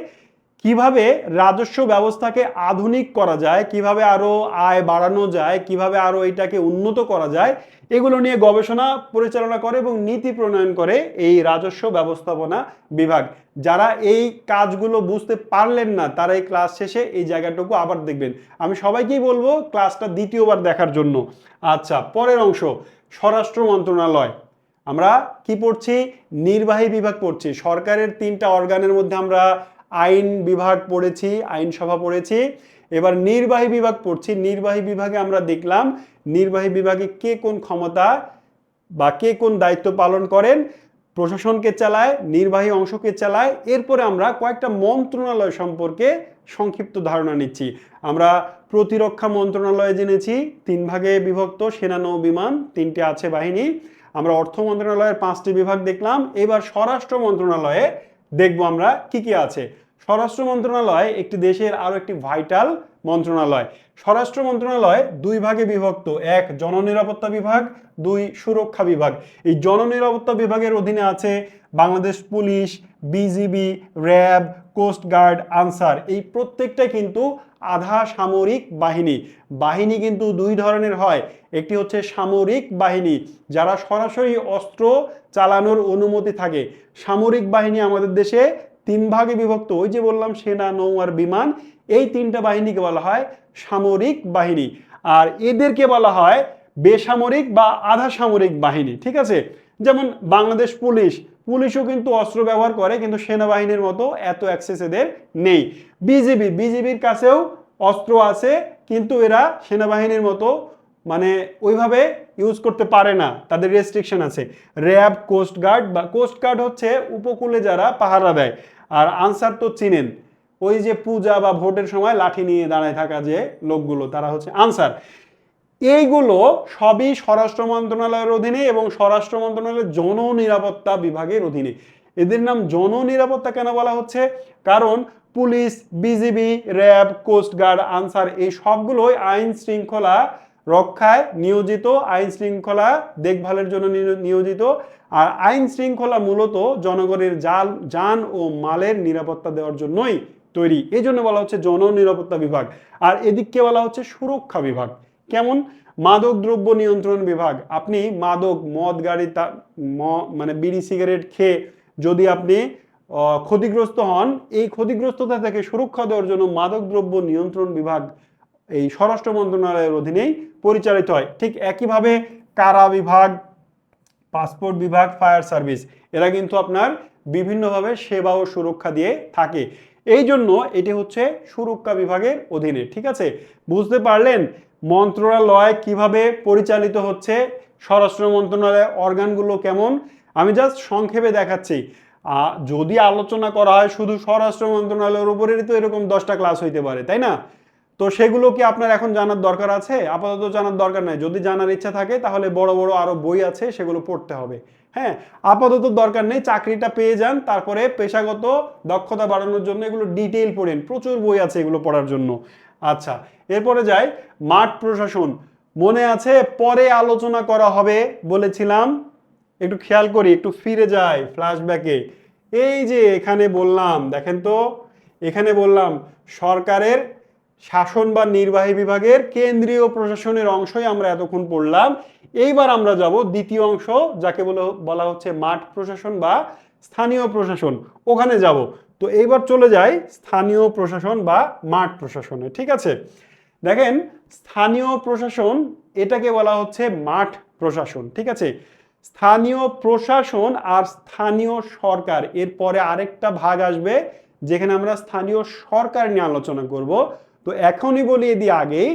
S1: কিভাবে রাজস্ব ব্যবস্থাকে আধুনিক করা যায়, কিভাবে আরো আয় বাড়ানো যায়, কিভাবে আরো এটাকে উন্নত করা যায়, এগুলো নিয়ে গবেষণা পরিচালনা করে এবং নীতি প্রণয়ন করে এই রাজস্ব ব্যবস্থাপনা বিভাগ। যারা এই কাজগুলো বুঝতে পারলেন না তারা এই ক্লাস শেষে এই জায়গাটুকু আবার দেখবেন। আমি সবাইকেই বলবো ক্লাসটা দ্বিতীয়বার দেখার জন্য। আচ্ছা, পরের অংশ স্বরাষ্ট্র মন্ত্রণালয়। আমরা কি পড়ছি? নির্বাহী বিভাগ পড়ছি। সরকারের 3টা অর্গানের মধ্যে আমরা আইন বিভাগ পড়েছি, আইনসভা পড়েছি, এবার নির্বাহী বিভাগ পড়ছি। নির্বাহী বিভাগে আমরা দেখলাম নির্বাহী বিভাগে কে কোন ক্ষমতা বা কে কোন দায়িত্ব পালন করেন, প্রশাসনকে চালায়, নির্বাহী অংশকে চালায়। এরপরে আমরা কয়েকটা মন্ত্রণালয় সম্পর্কে সংক্ষিপ্ত ধারণা নিচ্ছি। আমরা প্রতিরক্ষা মন্ত্রণালয়ে জেনেছি 3 ভাগে বিভক্ত, সেনা নৌ বিমান 3টে আছে বাহিনী। আমরা অর্থ মন্ত্রণালয়ের 5টি বিভাগ দেখলাম। এবার স্বরাষ্ট্র মন্ত্রণালয়ে দেখব আমরা কি কি আছে। স্বরাষ্ট্র মন্ত্রণালয় একটি দেশের আরো একটি ভাইটাল মন্ত্রণালয়। স্বরাষ্ট্র মন্ত্রণালয় 2 ভাগে বিভক্ত, 1 জননিরাপত্তা বিভাগ, 2 সুরক্ষা বিভাগ। এই জননিরাপত্তা বিভাগের অধীনে আছে Bangladesh police, BGB, RAB, coast guard, Ansar. এই প্রত্যেকটা কিন্তু আধা সামরিক বাহিনী। বাহিনী কিন্তু 2 ধরনের হয়, একটি হচ্ছে সামরিক বাহিনী যারা সরাসরি অস্ত্র চালানোর অনুমতি থাকে। সামরিক বাহিনী আমাদের দেশে 3 ভাগে বিভক্ত, ওই যে বললাম সেনা নৌ আর বিমান, এই 3টা বাহিনীকে বলা হয় সামরিক বাহিনী। আর এদেরকে বলা হয় বেসামরিক বা আধা সামরিক বাহিনী, ঠিক আছে? যেমন বাংলাদেশ পুলিশ, পুলিশও কিন্তু অস্ত্র ব্যবহার করে কিন্তু সেনাবাহিনীর মতো এত অ্যাক্সেস এদের নেই। বিজিবি, বিজিবির কাছেও অস্ত্র আছে কিন্তু এরা সেনাবাহিনীর মতো মানে ওইভাবে ইউজ করতে পারে না, তাদের রেস্ট্রিকশন আছে। র্যাব, কোস্টগার্ড, বা কোস্টগার্ড হচ্ছে উপকূলে যারা পাহারা দেয়। আর আনসার তো চিনেন, ওই যে পূজা বা ভোটের সময় লাঠি নিয়ে দাঁড়ায় থাকা যে লোকগুলো, তারা হচ্ছে আনসার। এইগুলো সবই স্বরাষ্ট্র মন্ত্রণালয়ের অধীনে এবং স্বরাষ্ট্র মন্ত্রণালয়ের জননিরাপত্তা বিভাগের অধীনে। এদের নাম জননিরাপত্তা কেন বলা হচ্ছে? কারণ police, BGB, RAB, coast guard, Ansar এই সবগুলোই আইন শৃঙ্খলা রক্ষায় নিয়োজিত, আইন শৃঙ্খলা দেখভালের জন্য নিয়োজিত। আর আইন শৃঙ্খলা মূলত জনগণের যান ও মালের নিরাপত্তা দেওয়ার জন্যই তৈরি। এই জন্য বলা হচ্ছে জননিরাপত্তা বিভাগ। আর এদিককে বলা হচ্ছে সুরক্ষা বিভাগ। কেমন? মাদক দ্রব্য নিয়ন্ত্রণ বিভাগ। আপনি মাদক, মদ, গাড়ি, মানে বিড়ি সিগারেট খেয়ে যদি আপনি ক্ষতিগ্রস্ত হন, এই ক্ষতিগ্রস্ততা থেকে সুরক্ষা দেওয়ার জন্য মাদক দ্রব্য নিয়ন্ত্রণ বিভাগ এই স্বরাষ্ট্র মন্ত্রণালয়ের অধীনেই পরিচালিত হয়। ঠিক একইভাবে কারা বিভাগ, পাসপোর্ট বিভাগ, ফায়ার সার্ভিস, এরা কিন্তু আপনার বিভিন্নভাবে সেবা ও সুরক্ষা দিয়ে থাকে। এই জন্য এটি হচ্ছে সুরক্ষা বিভাগের অধীনে, ঠিক আছে? বুঝতে পারলেন মন্ত্রণালয় কিভাবে পরিচালিত হচ্ছে, স্বরাষ্ট্র মন্ত্রণালয়ের অর্গানগুলো কেমন। আমি জাস্ট সংক্ষেপে দেখাচ্ছি। যদি আলোচনা করা হয় শুধু স্বরাষ্ট্র মন্ত্রণালয়ের উপরেই তো এরকম 10টা ক্লাস হইতে পারে, তাই না? তো সেগুলো কি আপনার এখন জানার দরকার আছে? আপাতত জানার দরকার নাই। যদি জানার ইচ্ছা থাকে তাহলে বড় বড় আরো বই আছে, সেগুলো পড়তে হবে। হ্যাঁ, আপাতত দরকার নেই, চাকরিটা পেয়ে যান, তারপরে পেশাগত দক্ষতা বাড়ানোর জন্য এগুলো ডিটেইল পড়েন, প্রচুর বই আছে এগুলো পড়ার জন্য। আচ্ছা, এরপরে যাই মাঠ প্রশাসন। মনে আছে পরে আলোচনা করা হবে বলেছিলাম? একটু খেয়াল করি, একটু ফিরে যাই ফ্ল্যাশব্যাকে। এই যে এখানে বললাম, দেখেন তো, এখানে বললাম সরকারের শাসন বা নির্বাহী বিভাগের কেন্দ্রীয় প্রশাসনের অংশই আমরা এতক্ষণ পড়লাম। এইবার আমরা যাব দ্বিতীয় অংশ, যাকে বলা হচ্ছে মাঠ প্রশাসন বা স্থানীয় প্রশাসন, ওখানে যাব। তো এইবার চলে যাই স্থানীয় প্রশাসন বা মাঠ প্রশাসনে, ঠিক আছে? দেখেন স্থানীয় প্রশাসন এটাকে বলা হচ্ছে মাঠ প্রশাসন, ঠিক আছে? স্থানীয় প্রশাসন আর স্থানীয় সরকার, এরপরে আরেকটা ভাগ আসবে যেখানে আমরা স্থানীয় সরকার নিয়ে আলোচনা করব। তো এখনই বলিয়ে দিই আগেই,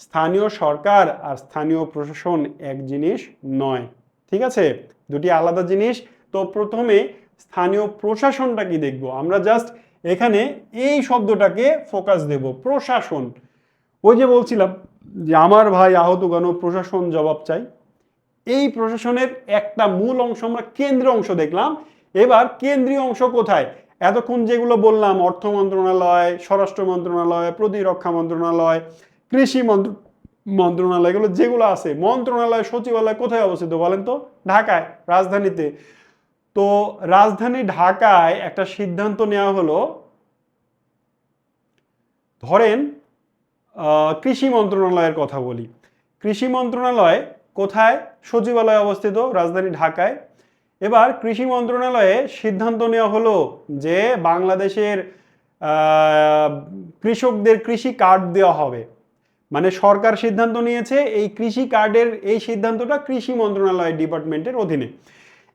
S1: স্থানীয় সরকার আর স্থানীয় প্রশাসন এক জিনিস নয়, ঠিক আছে? দুটি আলাদা জিনিস। তো প্রথমে স্থানীয় প্রশাসনটা কি দেখব আমরা, জাস্ট এখানে এই শব্দটাকে ফোকাস দেব, প্রশাসন। ওই যে বলছিলাম যে আমার ভাই আহত কেন, প্রশাসন জবাব চাই। এই প্রশাসনের একটা মূল অংশ আমরা কেন্দ্রীয় অংশ দেখলাম। এবার কেন্দ্রীয় অংশ কোথায়? এতক্ষণ যেগুলো বললাম, অর্থ মন্ত্রণালয়, স্বরাষ্ট্র মন্ত্রণালয়, প্রতিরক্ষা মন্ত্রণালয়, কৃষি মন্ত্রণালয়, এগুলো যেগুলো আছে, মন্ত্রণালয়, সচিবালয় কোথায় অবস্থিত বলেন তো? ঢাকায়, রাজধানীতে। তো রাজধানী ঢাকায় একটা সিদ্ধান্ত নেওয়া হলো ধরেন কৃষি মন্ত্রণালয়ের কথা বলি। কৃষি মন্ত্রণালয় কোথায়? সচিবালয় অবস্থিত রাজধানী ঢাকায়। এবার কৃষি মন্ত্রণালয়ে সিদ্ধান্ত নেওয়া হলো যে বাংলাদেশের কৃষকদের কৃষি কার্ড দেওয়া হবে। মানে সরকার সিদ্ধান্ত নিয়েছে এই কৃষি কার্ডের এই সিদ্ধান্তটা কৃষি মন্ত্রণালয় ডিপার্টমেন্টের অধীনে।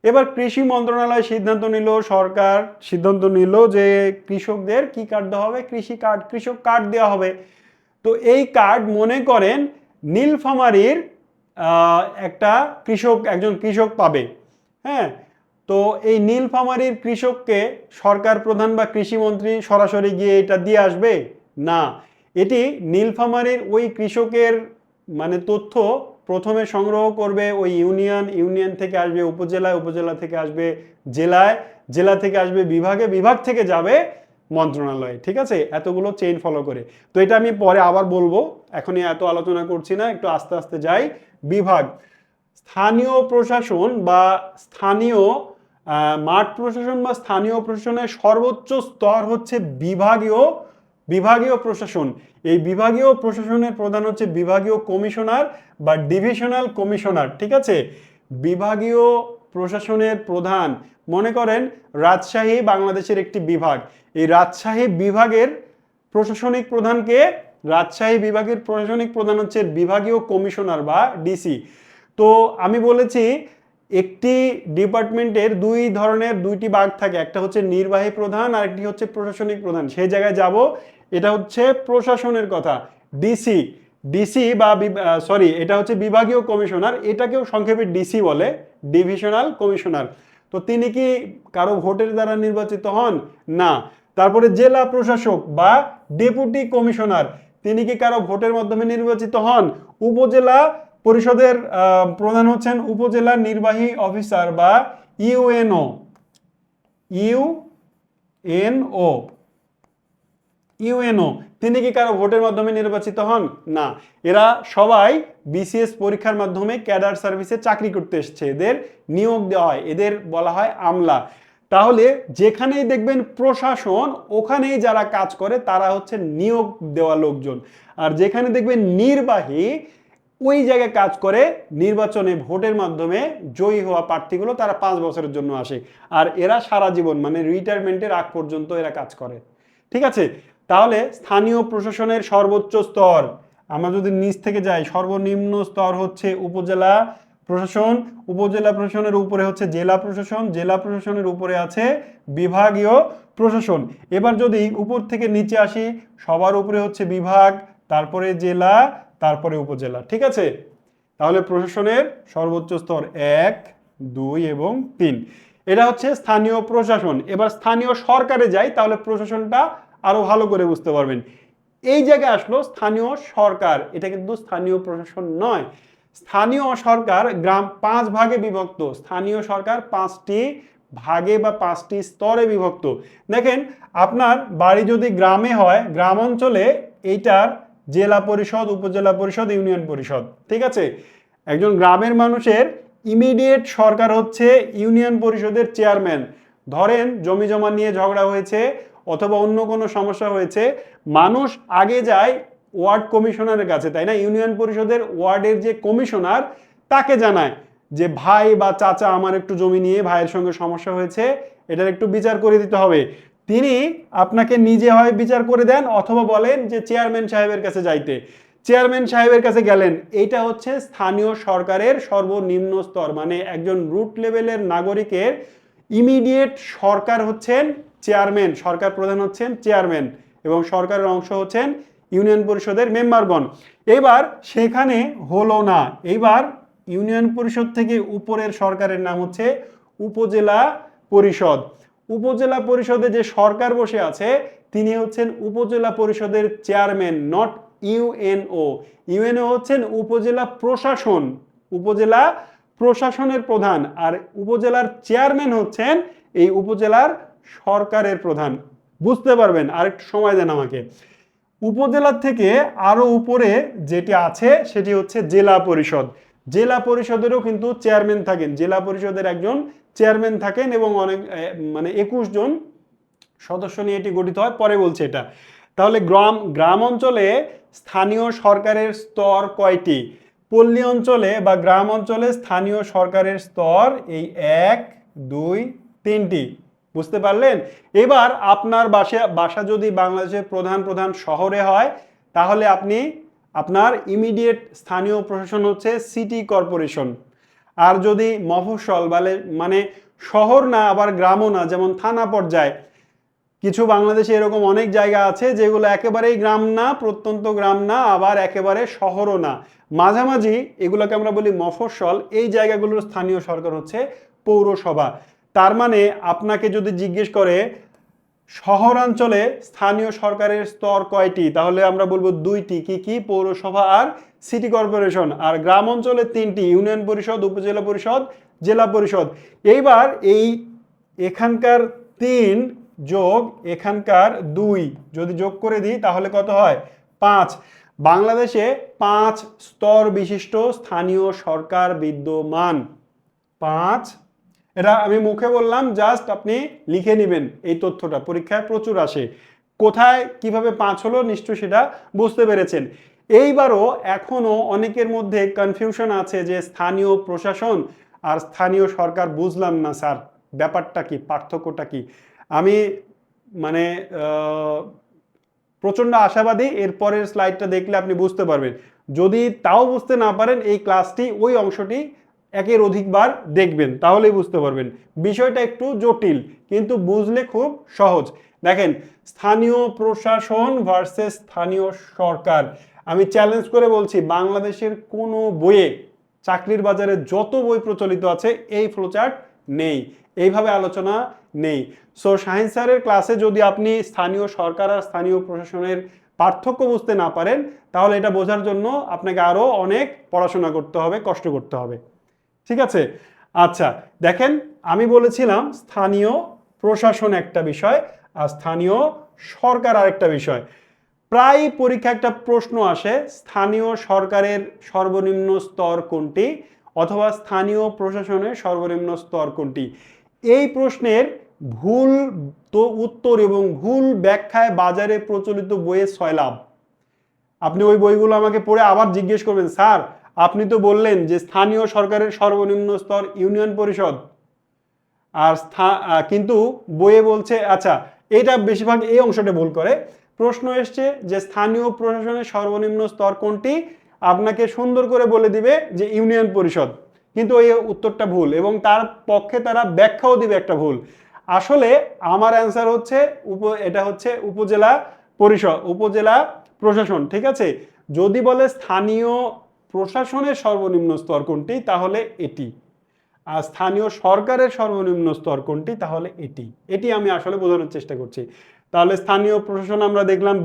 S1: এবার কৃষি মন্ত্রণালয় সিদ্ধান্ত নিল, সরকার সিদ্ধান্ত নিল যে কৃষকদের কি কার্ড দেওয়া হবে? কৃষি কার্ড, কৃষক কার্ড দেওয়া হবে। তো এই কার্ড মনে করেন নীলফামারীর একটা কৃষক, একজন কৃষক পাবে। হ্যাঁ, তো এই নীলফামারীর কৃষককে সরকার প্রধান বা কৃষিমন্ত্রী সরাসরি গিয়ে এটা দিয়ে আসবে না। এটি নীলফামারীর ওই কৃষকের মানে তথ্য প্রথমে সংগ্রহ করবে ওই ইউনিয়ন, ইউনিয়ন থেকে আসবে উপজেলায়, উপজেলা থেকে আসবে জেলায়, জেলা থেকে আসবে বিভাগে, বিভাগ থেকে যাবে মন্ত্রণালয়ে। ঠিক আছে, এতগুলো চেইন ফলো করে। তো এটা আমি পরে আবার বলবো, এখনই এত আলোচনা করছি না, একটু আস্তে আস্তে যাই। বিভাগ, স্থানীয় প্রশাসন বা স্থানীয় মাঠ প্রশাসন বা স্থানীয় প্রশাসনের সর্বোচ্চ স্তর হচ্ছে বিভাগীয় প্রশাসন। এই বিভাগীয় প্রশাসনের প্রধান হচ্ছে বিভাগীয় কমিশনার বা ডিভিশনাল কমিশনার। ঠিক আছে, বিভাগীয় প্রশাসনের প্রধান, মনে করেন রাজশাহী বাংলাদেশের একটি বিভাগ, এই রাজশাহী বিভাগের প্রশাসনিক প্রধানকে, রাজশাহী বিভাগের প্রশাসনিক প্রধান হচ্ছে বিভাগীয় কমিশনার বা ডিসি। তো আমি বলেছি একটি ডিপার্টমেন্টের দুইটি ভাগ থাকে, একটা হচ্ছে নির্বাহী প্রধান আর একটি হচ্ছে প্রশাসনিক প্রধান। সেই জায়গায় যাব। এটা হচ্ছে প্রশাসনের কথা, ডিসি। ডিসি বা সরি, এটা হচ্ছে বিভাগীয় কমিশনার, এটাকেও সংক্ষেপে ডিসি বলে, ডিভিশনাল কমিশনার। তো তিনি কি কারো ভোটের দ্বারা নির্বাচিত হন? না। তারপরে জেলা প্রশাসক বা ডেপুটি কমিশনার, তিনি কি কারো ভোটের মাধ্যমে নির্বাচিত হন? উপজেলা পরিষদের প্রধান হচ্ছেন উপজেলা নির্বাহী অফিসার বা ইউএনও। ইউএনও তিনি কি কারো ভোটের মাধ্যমে নির্বাচিত হন? না। এরা সবাই বিসিএস পরীক্ষার মাধ্যমে ক্যাডার সার্ভিসে চাকরি করতে এসছে, এদের নিয়োগ দেওয়া হয়, এদের বলা হয় আমলা। তাহলে যেখানেই দেখবেন প্রশাসন, ওখানেই যারা কাজ করে তারা হচ্ছে নিয়োগ দেওয়া লোকজন। আর যেখানে দেখবেন নির্বাহী, ওই জায়গায় কাজ করে নির্বাচনে ভোটের মাধ্যমে জয়ী হওয়া প্রার্থীগুলো, তারা 5 বছরের জন্য আসে। আর এরা সারা জীবন মানে রিটায়ারমেন্টের আগ পর্যন্ত এরা কাজ করে। ঠিক আছে, তাহলে স্থানীয় প্রশাসনের সর্বোচ্চ স্তর, আমরা যদি নিচ থেকে যাই, সর্বনিম্ন স্তর হচ্ছে উপজেলা প্রশাসন, উপজেলা প্রশাসনের উপরে হচ্ছে জেলা প্রশাসন, জেলা প্রশাসনের উপরে আছে বিভাগীয় প্রশাসন। এবার যদি উপর থেকে নিচে আসি, সবার উপরে হচ্ছে বিভাগ, তারপরে জেলা, তারপরে উপজেলা। ঠিক আছে, তাহলে প্রশাসনের সর্বোচ্চ স্তর 1, 2 এবং 3, এটা হচ্ছে স্থানীয় প্রশাসন। এবার স্থানীয় সরকারে যাই, তাহলে প্রশাসনটা আরো ভালো করে বুঝতে পারবেন। এই জায়গায় আসলো স্থানীয় সরকার, এটা কিন্তু স্থানীয় প্রশাসন নয়। স্থানীয় সরকার 5 ভাগে বিভক্ত, স্থানীয় সরকার 5টি ভাগে বা 5টি স্তরে বিভক্ত। দেখেন, আপনার বাড়ি যদি গ্রামে হয়, গ্রাম অঞ্চলে এইটার জেলা পরিষদ, উপজেলা পরিষদ, ইউনিয়ন পরিষদ। ঠিক আছে, একজন গ্রামের মানুষের ইমিডিয়েট সরকার হচ্ছে ইউনিয়ন পরিষদের চেয়ারম্যান। ধরেন জমি জমা নিয়ে ঝগড়া হয়েছে অথবা অন্য কোনো সমস্যা হয়েছে, মানুষ আগে যায় ওয়ার্ড কমিশনারের কাছে, তাই না? ইউনিয়ন পরিষদের ওয়ার্ডের যে কমিশনার, তাকে জানায় যে ভাই বা চাচা আমার একটু জমি নিয়ে ভাইয়ের সঙ্গে সমস্যা হয়েছে, এটার একটু বিচার করে দিতে হবে। তিনি আপনাকে নিজে হয় বিচার করে দেন অথবা বলেন যে চেয়ারম্যান সাহেবের কাছে যাইতে, চেয়ারম্যান সাহেবের কাছে গেলেন। এইটা হচ্ছে স্থানীয় সরকারের সর্বনিম্ন স্তর, মানে একজন রুট লেভেলের নাগরিকের ইমিডিয়েট সরকার হচ্ছেন চেয়ারম্যান, সরকার প্রধান হচ্ছেন চেয়ারম্যান, এবং সরকারের অংশ হচ্ছেন ইউনিয়ন পরিষদের মেম্বারগণ। এবার সেখানে হলো না, এইবার ইউনিয়ন পরিষদ থেকে উপরের সরকারের নাম হচ্ছে উপজেলা পরিষদ। উপজেলা পরিষদে যে সরকার বসে আছে তিনি হচ্ছেন উপজেলা পরিষদের চেয়ারম্যান, নট ইউএনও। ইউএনও হচ্ছেন উপজেলা প্রশাসন, উপজেলা প্রশাসনের প্রধান, আর উপজেলার চেয়ারম্যান হচ্ছেন এই উপজেলার সরকারের প্রধান। বুঝতে পারবেন, আরেকটু সময় দেন আমাকে। উপজেলার থেকে আরো উপরে যেটি আছে সেটি হচ্ছে জেলা পরিষদ। জেলা পরিষদেরও কিন্তু চেয়ারম্যান থাকেন, জেলা পরিষদের একজন চেয়ারম্যান থাকেন এবং অনেক মানে 21 জন সদস্য নিয়ে এটি গঠিত হয়, পরে বলছে এটা। তাহলে গ্রাম গ্রাম অঞ্চলে স্থানীয় সরকারের স্তর কয়টি? পল্লী অঞ্চলে বা গ্রাম অঞ্চলে স্থানীয় সরকারের স্তর এই 1 2 3টি। বুঝতে পারলেন? এবার আপনার বাসা যদি বাংলাদেশের প্রধান প্রধান শহরে হয়, তাহলে আপনার ইমিডিয়েট স্থানীয় প্রশাসন হচ্ছে সিটি কর্পোরেশন। আর যদি মফস্বল মানে শহর না আবার গ্রামও না, যেমন থানা পর্যায়ে, কিছু বাংলাদেশে এরকম অনেক জায়গা আছে যেগুলো একেবারেই গ্রাম না, প্রত্যন্ত গ্রাম না, আবার একেবারে শহরও না, মাঝামাঝি, এগুলোকে আমরা বলি মফস্বল। এই জায়গাগুলোর স্থানীয় সরকার হচ্ছে পৌরসভা। তার মানে আপনাকে যদি জিজ্ঞেস করে শহরাঞ্চলে স্থানীয় সরকারের স্তর কয়টি, তাহলে আমরা বলবো 2টি। কি কি? পৌরসভা আর সিটি কর্পোরেশন। আর গ্রাম অঞ্চলে 3টি, ইউনিয়ন পরিষদ, উপজেলা পরিষদ, জেলা পরিষদ। এইবার এখানকার 3 যোগ এখানকার 2 যদি যোগ করে দিই তাহলে কত হয়? 5। বাংলাদেশে 5 স্তর বিশিষ্ট স্থানীয় সরকার বিদ্যমান। 5। এটা আমি মুখে বললাম, জাস্ট আপনি লিখে নেবেন। এই তথ্যটা পরীক্ষায় প্রচুর আসে। কোথায় কিভাবে 5 হলো নিশ্চয়ই সেটা বুঝতে পেরেছেন। এইবারও এখনো অনেকের মধ্যে কনফিউশন আছে যে স্থানীয় প্রশাসন আর স্থানীয় সরকার বুঝলাম না স্যার, ব্যাপারটা কি, পার্থক্যটা কি? আমি মানে প্রচন্ড আশাবাদী এরপরের স্লাইডটা দেখলে আপনি বুঝতে পারবেন। যদি তাও বুঝতে না পারেন, এই ক্লাসটি ওই অংশটি একের অধিকবার দেখবেন, তাহলেই বুঝতে পারবেন। বিষয়টা একটু জটিল কিন্তু বুঝলে খুব সহজ। দেখেন, স্থানীয় প্রশাসন ভার্সেস স্থানীয় সরকার। আমি চ্যালেঞ্জ করে বলছি, বাংলাদেশের কোনো বইয়ে, চাকরির বাজারে যত বই প্রচলিত আছে, এই ফ্লোচার্ট নেই, এইভাবে আলোচনা নেই। সো শাহিন স্যারের ক্লাসে যদি আপনি স্থানীয় সরকার আর স্থানীয় প্রশাসনের পার্থক্য বুঝতে না পারেন, তাহলে এটা বোঝার জন্য আপনাকে আরো অনেক পড়াশোনা করতে হবে, কষ্ট করতে হবে। ঠিক আছে? আচ্ছা, দেখেন, আমি বলেছিলাম স্থানীয় প্রশাসন একটা বিষয় আর স্থানীয় সরকার আরেকটা বিষয়। প্রায় পরীক্ষা একটা প্রশ্ন আসে, স্থানীয় সরকারের সর্বনিম্ন স্তর কোনটি, অথবা স্থানীয় প্রশাসনের সর্বনিম্ন স্তর কোনটি। এই প্রশ্নের ভুল তো উত্তর এবং ভুল ব্যাখ্যায় বাজারে প্রচলিত বইয়ে 6 লাভ। আপনি ওই বইগুলো আমাকে পড়ে আবার জিজ্ঞেস করবেন, স্যার আপনি তো বললেন যে স্থানীয় সরকারের সর্বনিম্ন স্তর ইউনিয়ন পরিষদ, আর কিন্তু বইয়ে বলছে, আচ্ছা এটা বেশিরভাগ এই অংশটা ভুল করে। প্রশ্ন এসছে যে স্থানীয় প্রশাসনের সর্বনিম্ন স্তর কোনটি, আপনাকে সুন্দর করে বলে দিবে যে ইউনিয়ন পরিষদ, কিন্তু এই উত্তরটা ভুল এবং তার পক্ষে তারা ব্যাখ্যাও দিবে একটা ভুল। আসলে আমার অ্যান্সার হচ্ছে এটা হচ্ছে উপজেলা পরিষদ, উপজেলা প্রশাসন। ঠিক আছে? যদি বলে স্থানীয় প্রশাসনের সর্বনিম্ন স্তর কোনটি, তাহলে এটি। আর স্থানীয় সরকারের সর্বনিম্ন স্তর কোনটি, তাহলে এটি। এটি আমি আসলে বোঝানোর চেষ্টা করছি। তাহলে স্থানীয় প্রশাসন আমরা দেখলাম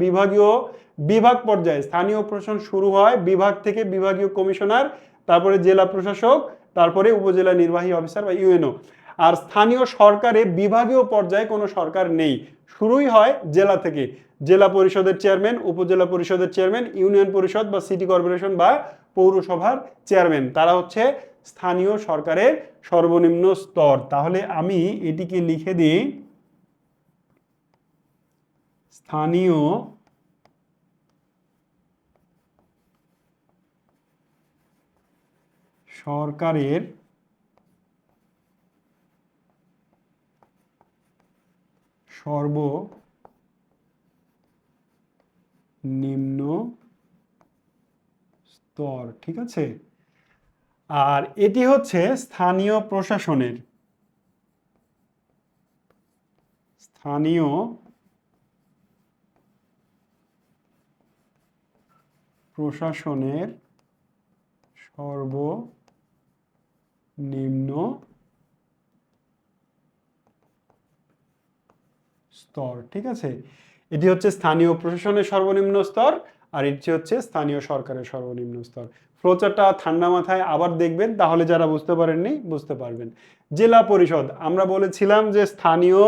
S1: বিভাগ পর্যায়ে স্থানীয় প্রশাসন শুরু হয় বিভাগ থেকে, বিভাগীয় কমিশনার, তারপরে জেলা প্রশাসক, তারপরে উপজেলা নির্বাহী অফিসার বা ইউএনও। আর স্থানীয় সরকারে বিভাগীয় পর্যায়ে কোনো সরকার নেই, শুরুই হয় জেলা থেকে। জেলা পরিষদের চেয়ারম্যান, উপজেলা পরিষদের চেয়ারম্যান, ইউনিয়ন পরিষদ বা সিটি কর্পোরেশন বা পৌরসভার চেয়ারম্যান, তারা হচ্ছে স্থানীয় সরকারের সর্বনিম্ন স্তর। তাহলে আমি এটিকে লিখে দিই, স্থানীয় সরকারের সর্বনিম্ন স্তর। ঠিক আছে? আর এটি হচ্ছে স্থানীয় প্রশাসনের সর্বনিম্ন স্তর। ঠিক আছে? এটি হচ্ছে স্থানীয় প্রশাসনের সর্বনিম্ন স্তর, আর এটি হচ্ছে স্থানীয় সরকারের সর্বনিম্ন স্তর। ফ্লোচারটা ঠান্ডা মাথায় আবার দেখবেন, তাহলে যারা বুঝতে পারেননি বুঝতে পারবেন। জেলা পরিষদ, আমরা বলেছিলাম যে স্থানীয়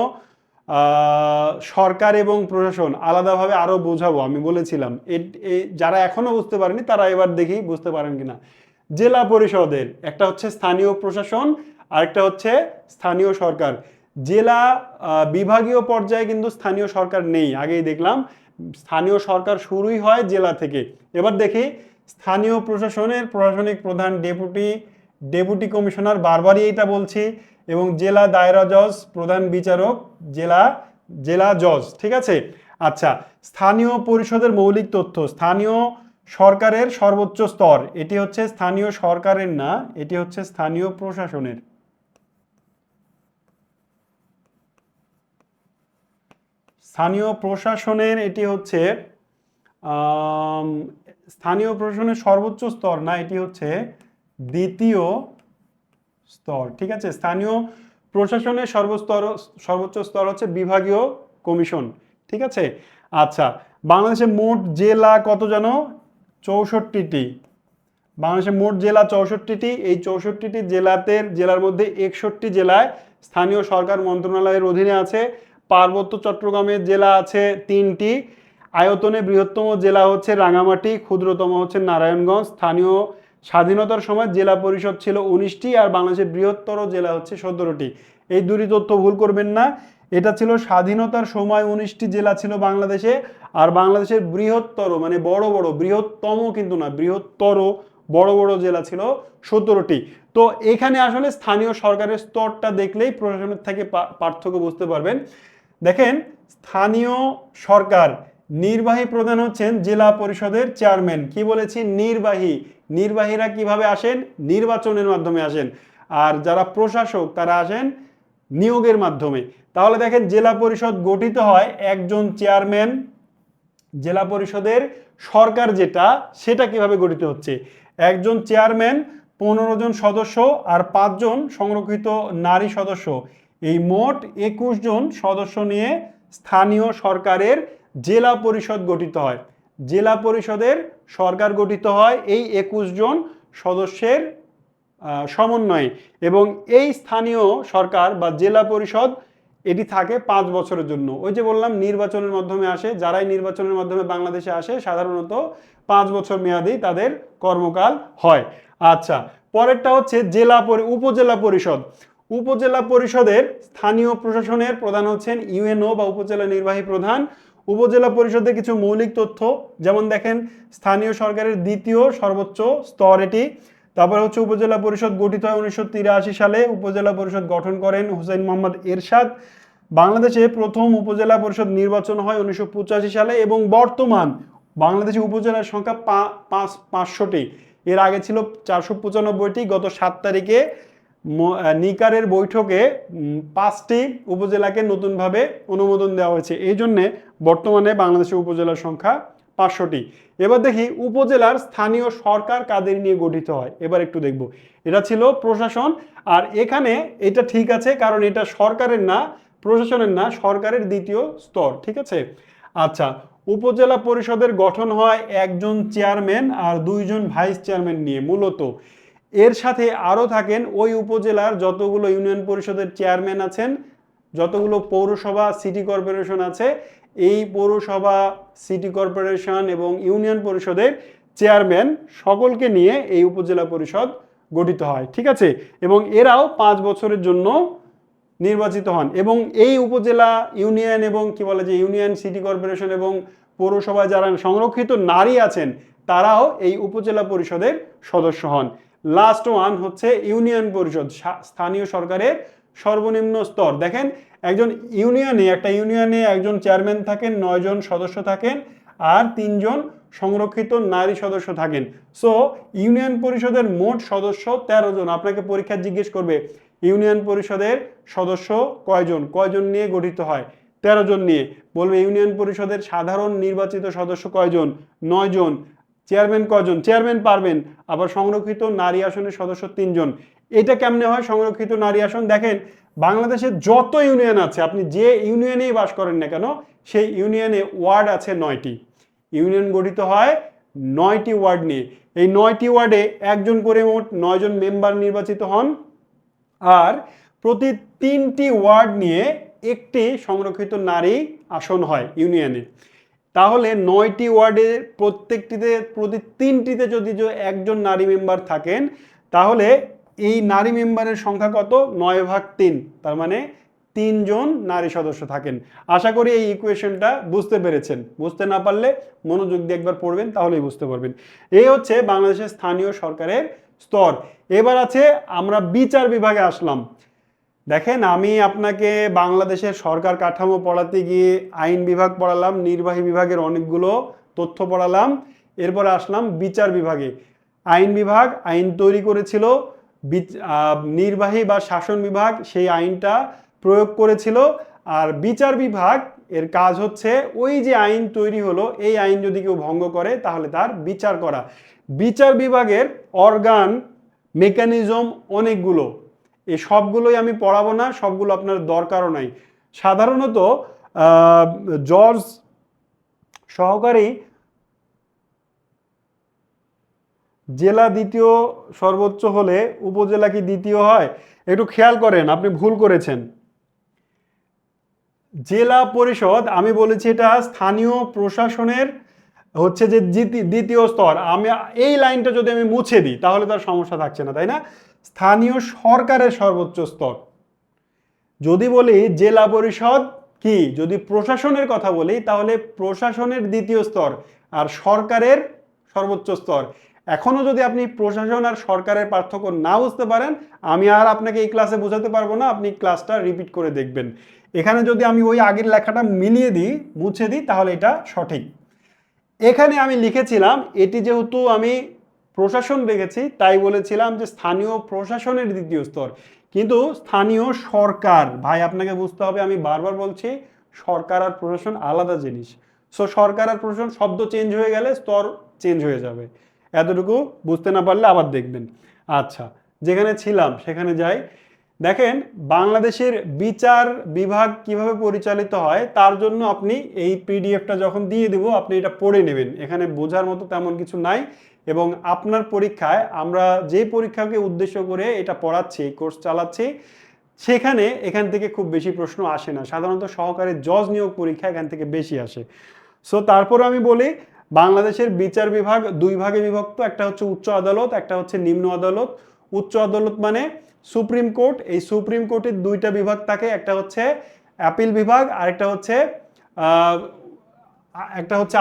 S1: সরকার এবং প্রশাসন আলাদাভাবে আরো বোঝাবো, আমি বলেছিলাম। যারা এখনো বুঝতে পারেনি তারা এবার দেখি বুঝতে পারেন কিনা। জেলা পরিষদের একটা হচ্ছে স্থানীয় প্রশাসন, আরেকটা হচ্ছে স্থানীয় সরকার। জেলা বিভাগীয় পর্যায়ে কিন্তু স্থানীয় সরকার নেই, আগেই দেখলাম। স্থানীয় সরকার শুরুই হয় জেলা থেকে। এবার দেখি স্থানীয় প্রশাসনের প্রশাসনিক প্রধান ডেপুটি কমিশনার, বারবারই এটা বলছি, এবং জেলা দায়রা জজ, প্রধান বিচারক, জেলা জজ, ঠিক আছে। আচ্ছা, স্থানীয় পরিষদের মৌলিক তথ্য, স্থানীয় সরকারের সর্বোচ্চ স্তর, এটি হচ্ছে স্থানীয় সরকারের না, এটি হচ্ছে স্থানীয় প্রশাসনের। স্থানীয় প্রশাসনের এটি হচ্ছে স্থানীয় প্রশাসনের সর্বোচ্চ স্তর না, এটি হচ্ছে দ্বিতীয় স্তর, ঠিক আছে। স্থানীয় প্রশাসনের সর্বোচ্চ স্তর হচ্ছে বিভাগীয় কমিশন, ঠিক আছে। আচ্ছা, বাংলাদেশে মোট জেলা কত জানো? 64টি। বাংলাদেশের মোট জেলা 64টি। এই 64টি জেলার মধ্যে 61টি জেলায় স্থানীয় সরকার মন্ত্রণালয়ের অধীনে আছে। পার্বত্য চট্টগ্রামের জেলা আছে 3টি। আয়তনে বৃহত্তম জেলা হচ্ছে রাঙামাটি, ক্ষুদ্রতম হচ্ছে নারায়ণগঞ্জ। স্থানীয় স্বাধীনতার সময় জেলা পরিষদ ছিল 19টি, আর বাংলাদেশের বৃহত্তর জেলা হচ্ছে 17টি। এই দুটি তথ্য ভুল করবেন না। এটা ছিল স্বাধীনতার সময় 19টি জেলা ছিল বাংলাদেশে, আর বাংলাদেশের বৃহত্তর মানে বড় বড়, বৃহত্তম কিন্তু না, বৃহত্তর বড় বড় জেলা ছিল 17টি। তো এখানে আসলে স্থানীয় সরকারের স্তরটা দেখলেই প্রশাসনের থেকে পার্থক্য বুঝতে পারবেন। দেখেন, স্থানীয় সরকার নির্বাহী প্রধান হচ্ছেন জেলা পরিষদের চেয়ারম্যান। কি বলেছি? নির্বাহীরা কিভাবে আসেন? নির্বাচনের মাধ্যমে আসেন। আর যারা প্রশাসক তারা আসেন নিয়োগের মাধ্যমে। তাহলে দেখেন, জেলা পরিষদ গঠিত হয় একজন চেয়ারম্যান। জেলা পরিষদের সরকার সেটা কিভাবে গঠিত হচ্ছে? একজন চেয়ারম্যান, 15 জন সদস্য আর 5 জন সংরক্ষিত নারী সদস্য, এই মোট 21 জন সদস্য নিয়ে স্থানীয় সরকারের জেলা পরিষদ গঠিত হয়। জেলা পরিষদের সরকার গঠিত হয় এই 21 জন সদস্যের সমন্বয়ে, এবং এই স্থানীয় সরকার বা জেলা পরিষদ এটি থাকে 5 বছরের জন্য। ওই যে বললাম নির্বাচনের মাধ্যমে আসে, যারাই নির্বাচনের মাধ্যমে বাংলাদেশে আসে সাধারণত 5 বছর মেয়াদি তাদের কর্মকাল হয়। আচ্ছা, পরেরটা হচ্ছে উপজেলা পরিষদ। উপজেলা পরিষদের স্থানীয় প্রশাসনের প্রধান হচ্ছেন ইউএনও বা উপজেলা নির্বাহী প্রধান। উপজেলা পরিষদের কিছু মৌলিক তথ্য, যেমন দেখেন স্থানীয় সরকারের দ্বিতীয় সর্বোচ্চ স্তর এটি। তারপরে হচ্ছে উপজেলা পরিষদ গঠিত হয় 1983 সালে। উপজেলা পরিষদ গঠন করেন হুসাইন মোহাম্মদ এরশাদ। বাংলাদেশে প্রথম উপজেলা পরিষদ নির্বাচন হয় 1985 সালে, এবং বর্তমান বাংলাদেশে উপজেলার সংখ্যা 500টি। এর আগে ছিল 495টি। গত 7 তারিখে নিকারের বৈঠকে 5টি উপজেলাকে নতুনভাবে অনুমোদন দেওয়া হয়েছে। এই জন্যে বর্তমানে বাংলাদেশের উপজেলার সংখ্যা 500টি। এবার দেখি উপজেলার স্থানীয় সরকার কাদের নিয়ে গঠিত হয়। এবার একটু দেখব। এটা ছিল প্রশাসন, আর এখানে এটা ঠিক আছে কারণ এটা সরকারের না, প্রশাসনের না, সরকারের দ্বিতীয় স্তর, ঠিক আছে। আচ্ছা, উপজেলা পরিষদের গঠন হয় একজন চেয়ারম্যান আর 2 জন ভাইস চেয়ারম্যান নিয়ে মূলত। এর সাথে আরও থাকেন ওই উপজেলার যতগুলো ইউনিয়ন পরিষদের চেয়ারম্যান আছেন, যতগুলো পৌরসভা সিটি কর্পোরেশন আছে, এই পৌরসভা সিটি কর্পোরেশন এবং ইউনিয়ন পরিষদের চেয়ারম্যান সকলকে নিয়ে এই উপজেলা পরিষদ গঠিত হয়, ঠিক আছে। এবং এরাও 5 বছরের জন্য নির্বাচিত হন, এবং এই উপজেলা ইউনিয়ন এবং কি বলে যে ইউনিয়ন সিটি কর্পোরেশন এবং পৌরসভায় যারা সংরক্ষিত নারী আছেন তারাও এই উপজেলা পরিষদের সদস্য হন। লাস্ট ওয়ান হচ্ছে ইউনিয়ন পরিষদ, স্থানীয় সরকারের সর্বনিম্ন স্তর। দেখেন, একটা ইউনিয়নে একজন চেয়ারম্যান থাকেন, 9 জন সদস্য থাকেন, আর 3 জন সংরক্ষিত নারী সদস্য থাকেন। সো ইউনিয়ন পরিষদের মোট সদস্য 13 জন। আপনাকে পরীক্ষা জিজ্ঞেস করবে ইউনিয়ন পরিষদের সদস্য কয়জন নিয়ে গঠিত হয়? 13 জন নিয়ে। বলবে ইউনিয়ন পরিষদের সাধারণ নির্বাচিত সদস্য কয়জন? 9 জন। চেয়ারম্যান কয়জন? চেয়ারম্যান পারবেন। আবার সংরক্ষিত নারী আসনের সদস্য 3 জন। এটা কেমনে হয় সংরক্ষিত নারী আসন? দেখেন, বাংলাদেশের যত ইউনিয়ন আছে, আপনি যে ইউনিয়নেই বাস করেন না কেন, সেই ইউনিয়নে ওয়ার্ড আছে 9টি। ইউনিয়ন গঠিত হয় 9টি ওয়ার্ড নিয়ে। এই 9টি ওয়ার্ডে একজন করে মোট 9 জন মেম্বার নির্বাচিত হন, আর প্রতি 3টি ওয়ার্ড নিয়ে একটি সংরক্ষিত নারী আসন হয় ইউনিয়নে। তাহলে 9টি ওয়ার্ডের প্রতি 3টিতে যদি একজন নারী মেম্বার থাকেন, তাহলে এই নারী মেম্বারের সংখ্যা কত? 9/3। তার মানে 3 জন নারী সদস্য থাকেন। আশা করি এই ইকুয়েশনটা বুঝতে পেরেছেন। বুঝতে না পারলে মনোযোগ দিয়ে একবার পড়বেন, তাহলেই বুঝতে পারবেন। এই হচ্ছে বাংলাদেশের স্থানীয় সরকারের স্তর। এবার আছে আমরা বিচার বিভাগে আসলাম। দেখেন, আমি আপনাকে বাংলাদেশের সরকার কাঠামো পড়াতে গিয়ে আইন বিভাগ পড়ালাম, নির্বাহী বিভাগের অনেকগুলো তথ্য পড়ালাম, এরপরে আসলাম বিচার বিভাগে। আইন বিভাগ আইন তৈরি করেছিল, নির্বাহী বা শাসন বিভাগ সেই আইনটা প্রয়োগ করেছিল, আর বিচার বিভাগ এর কাজ হচ্ছে ওই যে আইন তৈরি হলো এই আইন যদি কেউ ভঙ্গ করে তাহলে তার বিচার করা। বিচার বিভাগের অর্গান মেকানিজম অনেকগুলো, এই সবগুলোই আমি পড়াবো না, সবগুলো আপনার দরকারও নাই। সাধারণত জজ সহকারী জেলা দ্বিতীয় সর্বোচ্চ হলে উপজেলা কি দ্বিতীয় হয়? একটু খেয়াল করেন, আপনি ভুল করেছেন। জেলা পরিষদ আমি বলেছি এটা স্থানীয় প্রশাসনের হচ্ছে যে দ্বিতীয় স্তর। আমি এই লাইনটা যদি আমি মুছে দিই তাহলে তার সমস্যা থাকছে না, তাই না? স্থানীয় সরকারের সর্বোচ্চ স্তর। যদি বলি জেলা পরিষদ কি, যদি প্রশাসনের কথা বলি তাহলে প্রশাসনের দ্বিতীয় স্তর আর সরকারের সর্বোচ্চ স্তর। এখনো যদি আপনি প্রশাসন আর সরকারের পার্থক্য না বুঝতে পারেন, আমি আর আপনাকে এই ক্লাসে বোঝাতে পারবো না, আপনি ক্লাসটা রিপিট করে দেখবেন। এখানে যদি আমি ওই আগের লেখাটা মিলিয়ে দিই, মুছে দিই, তাহলে এটা সঠিক। এখানে আমি লিখেছিলাম, এটি যেহেতু আমি প্রশাসন রেখেছি তাই বলেছিলাম যে স্থানীয় প্রশাসনের দ্বিতীয় স্তর, কিন্তু স্থানীয় সরকার, ভাই আপনাকে বুঝতে হবে, আমি বারবার বলছি সরকার আর প্রশাসন আলাদা জিনিস। সো সরকার আর প্রশাসন শব্দ চেঞ্জ হয়ে গেলে স্তর চেঞ্জ হয়ে যাবে, এতটুকু বুঝতে না পারলে আবার দেখবেন। আচ্ছা, যেখানে ছিলাম সেখানে যাই। দেখেন, বাংলাদেশের বিচার বিভাগ কিভাবে পরিচালিত হয় তার জন্য আপনি এই পিডিএফটা যখন দিয়ে দেব আপনি এটা পড়ে নেবেন। এখানে বোঝার মতো তেমন কিছু নাই, এবং আপনার পরীক্ষায় আমরা যে পরীক্ষাকে উদ্দেশ্য করে এটা পড়াচ্ছি, কোর্স চালাচ্ছি, সেখানে এখান থেকে খুব বেশি প্রশ্ন আসে না। সাধারণত সহকারী জজ নিয়োগ পরীক্ষা এখান থেকে বেশি আসে। সো তারপর আমি বলি, বাংলাদেশের বিচার বিভাগ 2 ভাগে বিভক্ত, একটা হচ্ছে উচ্চ আদালত, একটা হচ্ছে নিম্ন আদালত। উচ্চ আদালত মানে সুপ্রিম কোর্ট। এই সুপ্রিম কোর্টের 2টা বিভাগ থাকে, একটা হচ্ছে অ্যাপিল বিভাগ, আরেকটা হচ্ছে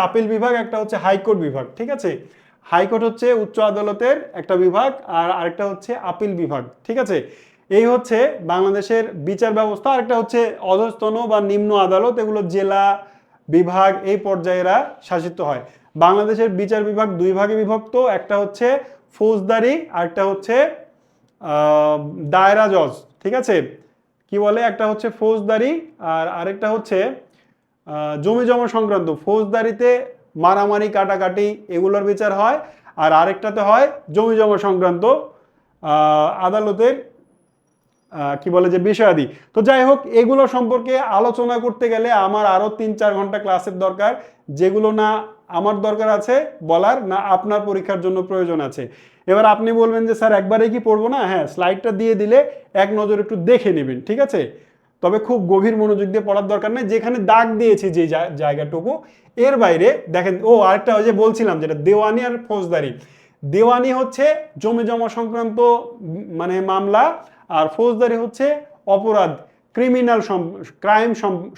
S1: আপিল বিভাগ, একটা হচ্ছে হাইকোর্ট বিভাগ। ঠিক আছে, হাইকোর্ট হচ্ছে উচ্চ আদালতের একটা বিভাগ, আর আরেকটা হচ্ছে আপিল বিভাগ। ঠিক আছে, এই হচ্ছে বাংলাদেশের বিচার ব্যবস্থা। আরেকটা হচ্ছে অধস্তন বা নিম্ন আদালত, এগুলো জেলা বিভাগ এই পর্যায়েরা শাসিত হয়। বাংলাদেশের বিচার বিভাগ 2 ভাগে বিভক্ত, একটা হচ্ছে ফৌজদারি, আরেকটা হচ্ছে দায়রা জজ। ঠিক আছে, কি বলে, একটা হচ্ছে ফৌজদারি আর আরেকটা হচ্ছে জমি জমা সংক্রান্ত। ফৌজদারিতে মারামারি কাটাকাটি এগুলোর বিচার হয়, আর আরেকটাতে হয় জমি জমা সংক্রান্ত আদালতের কি বলে যে বিষয়াদি। তো যাই হোক, এগুলো সম্পর্কে আলোচনা করতে গেলে আমার আরো 3-4 ঘন্টা ক্লাসের দরকার, যেগুলো না আমার দরকার আছে বলার, না আপনার পরীক্ষার জন্য প্রয়োজন আছে। এবার আপনি বলবেন যে স্যার একবারে কি পড়বো না? হ্যাঁ, স্লাইডটা দিয়ে দিলে এক নজর একটু দেখে নেবেন, ঠিক আছে? তবে খুব গভীর মনোযোগ দিয়ে পড়ার দরকার নেই, যেখানে দাগ দিয়েছি যে জায়গাটুকু, এর বাইরে দেখেন। ও আরেকটা ওই যে বলছিলাম যেটা দেওয়ানি আর ফৌজদারি। দেওয়ানি হচ্ছে জমি জমা সংক্রান্ত মানে মামলা, আর ফৌজদারি হচ্ছে অপরাধ, ক্রিমিনাল ক্রাইম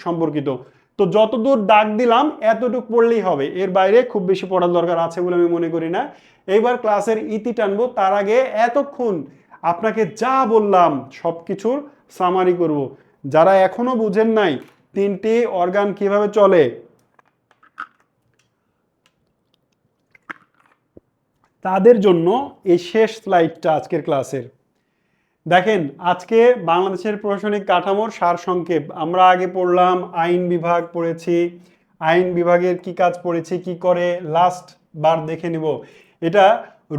S1: সম্পর্কিত। তো যতদূর দাগ দিলাম এতটুকু পড়লেই হবে, এর বাইরে খুব বেশি পড়ার দরকার আছে বলে আমি মনে করি না। এইবার ক্লাসের ইতি টানবো, তার আগে এতক্ষণ আপনাকে যা বললাম সব কিছুর সামারি করব। যারা এখনো বুঝেন নাই 3টি অর্গান কিভাবে চলে, তাদের জন্য এই শেষ স্লাইডটা আজকের ক্লাসের। দেখেন, আজকে বাংলাদেশের প্রশাসনিক কাঠামোর সারসংক্ষেপ। আমরা আগে পড়লাম আইন বিভাগ পড়েছি, আইন বিভাগের কি কাজ পড়েছি, কি করে, লাস্ট বার দেখে নিব। এটা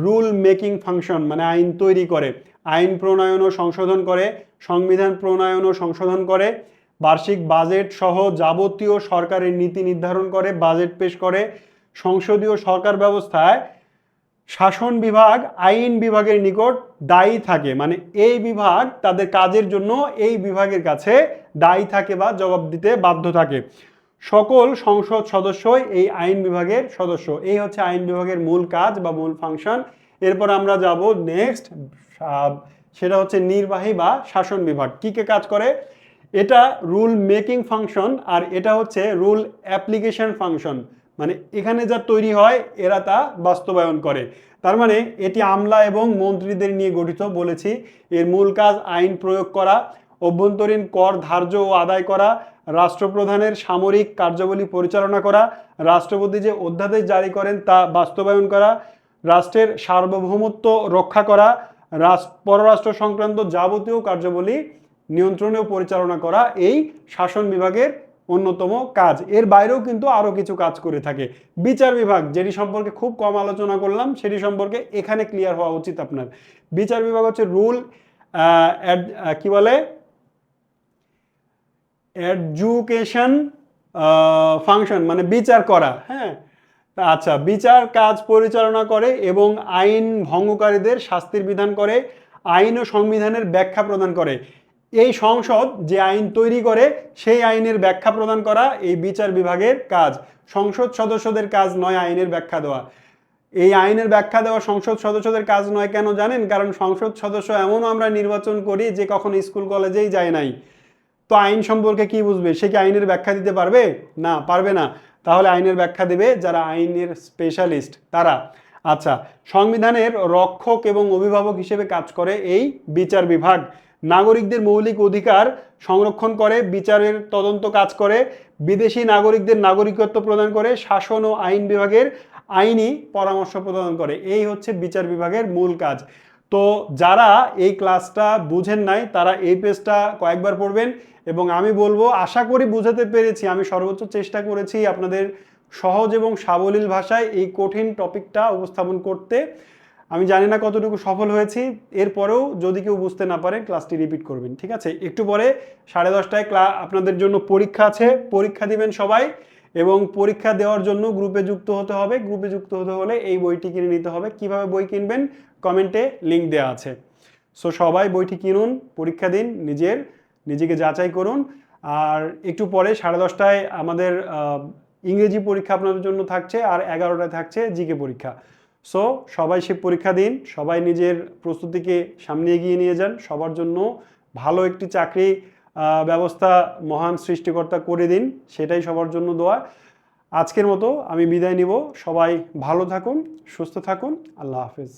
S1: রুল মেকিং ফাংশন, মানে আইন তৈরি করে, আইন প্রণয়ন ও সংশোধন করে, সংবিধান প্রণয়ন ও সংশোধন করে, বার্ষিক বাজেট সহ যাবতীয় সরকারের নীতি নির্ধারণ করে, বাজেট পেশ করে। সংসদীয় সরকার ব্যবস্থায় শাসন বিভাগ আইন বিভাগের নিকট দায়ী থাকে, মানে এই বিভাগ তাদের কাজের জন্য এই বিভাগের কাছে দায়ী থাকে বা জবাব দিতে বাধ্য থাকে। সকল সংসদ সদস্যই এই আইন বিভাগের সদস্য। এই হচ্ছে আইন বিভাগের মূল কাজ বা মূল ফাংশন। এরপর আমরা যাব নেক্সট, সেটা হচ্ছে নির্বাহী বা শাসন বিভাগ। কি কে কাজ করে? এটা রুল মেকিং ফাংশন আর এটা হচ্ছে রুল অ্যাপ্লিকেশন ফাংশন, মানে এখানে যা তৈরি হয় এরা তা বাস্তবায়ন করে। তার মানে এটি আমলা এবং মন্ত্রীদের নিয়ে গঠিত বলেছি। এর মূল কাজ আইন প্রয়োগ করা, অভ্যন্তরীণ কর ধার্য ও আদায় করা, রাষ্ট্রপ্রধানের সামরিক কার্যাবলী পরিচালনা করা, রাষ্ট্রপতি যে অধ্যাদেশ জারি করেন তা বাস্তবায়ন করা, রাষ্ট্রের সার্বভৌমত্ব রক্ষা করা, পররাষ্ট্র সংক্রান্ত যাবতীয় কার্যাবলী নিয়ন্ত্রণ ও পরিচালনা করা এই শাসন বিভাগের অন্যতম কাজ। এর বাইরেও কিন্তু আরও কিছু কাজ করে থাকে। বিচার বিভাগ, যেটি সম্পর্কে খুব কম আলোচনা করলাম, সেটি সম্পর্কে এখানে ক্লিয়ার হওয়া উচিত আপনার। বিচার বিভাগ হচ্ছে রুল কি বলে এডুকেশন ফাংশন, মানে বিচার করা। হ্যাঁ, আচ্ছা, বিচার কাজ পরিচালনা করে এবং আইন ভঙ্গকারীদের শাস্তির বিধান করে, আইন ও সংবিধানের ব্যাখ্যা প্রদান করে। এই সংসদ যে আইন তৈরি করে সেই আইনের ব্যাখ্যা প্রদান করা এই বিচার বিভাগের কাজ। সংসদ সদস্যদের কাজ নয় আইনের ব্যাখ্যা দেওয়া। এই আইনের ব্যাখ্যা দেওয়া সংসদ সদস্যদের কাজ নয়, কেন জানেন? কারণ সংসদ সদস্য এমনও আমরা নির্বাচন করি যে কখনো স্কুল কলেজেই যায় নাই, তো আইন সম্পর্কে কি বুঝবে? সে কি আইনের ব্যাখ্যা দিতে পারবে? না, পারবে না। তাহলে আইনের ব্যাখ্যা দেবে যারা আইনের স্পেশালিস্ট, তারা। আচ্ছা, সংবিধানের রক্ষক এবং অভিভাবক হিসেবে কাজ করে এই বিচার বিভাগ। নাগরিকদের মৌলিক অধিকার সংরক্ষণ করে, বিচারের তদন্ত কাজ করে, বিদেশি নাগরিকদের নাগরিকত্ব প্রদান করে, শাসন ও আইন বিভাগের আইনি পরামর্শ প্রদান করে। এই হচ্ছে বিচার বিভাগের মূল কাজ। তো যারা এই ক্লাসটা বুঝেন নাই তারা এই পেজটা কয়েকবার পড়বেন এবং আমি বলবো, আশা করি বুঝাতে পেরেছি। আমি সর্বোচ্চ চেষ্টা করেছি আপনাদের সহজ এবং সাবলীল ভাষায় এই কঠিন টপিকটা উপস্থাপন করতে। আমি জানি না কতটুকু সফল হয়েছি। এরপরেও যদি কেউ বুঝতে না পারে ক্লাসটি রিপিট করবেন, ঠিক আছে? একটু পরে 10:30টায় আপনাদের জন্য পরীক্ষা আছে, পরীক্ষা দিবেন সবাই। এবং পরীক্ষা দেওয়ার জন্য গ্রুপে যুক্ত হতে হবে। গ্রুপে যুক্ত হতে হলে এই বইটি কিনে নিতে হবে। কিভাবে বই কিনবেন কমেন্টে লিঙ্ক দেওয়া আছে। সো সবাই বইটি কিনুন, পরীক্ষা দিন, নিজেকে যাচাই করুন। আর একটু পরে 10:30টায় আমাদের ইংরেজি পরীক্ষা আপনাদের জন্য থাকছে, আর 11টায় থাকছে জিকে পরীক্ষা। সো সবাই সে পরীক্ষা দিন, সবাই নিজের প্রস্তুতিকে সামনে এগিয়ে নিয়ে যান। সবার জন্য ভালো একটি চাকরি ব্যবস্থা মহান সৃষ্টিকর্তা করে দিন, সেটাই সবার জন্য দোয়া। আজকের মতো আমি বিদায় নিব। সবাই ভালো থাকুন, সুস্থ থাকুন। আল্লাহ হাফেজ।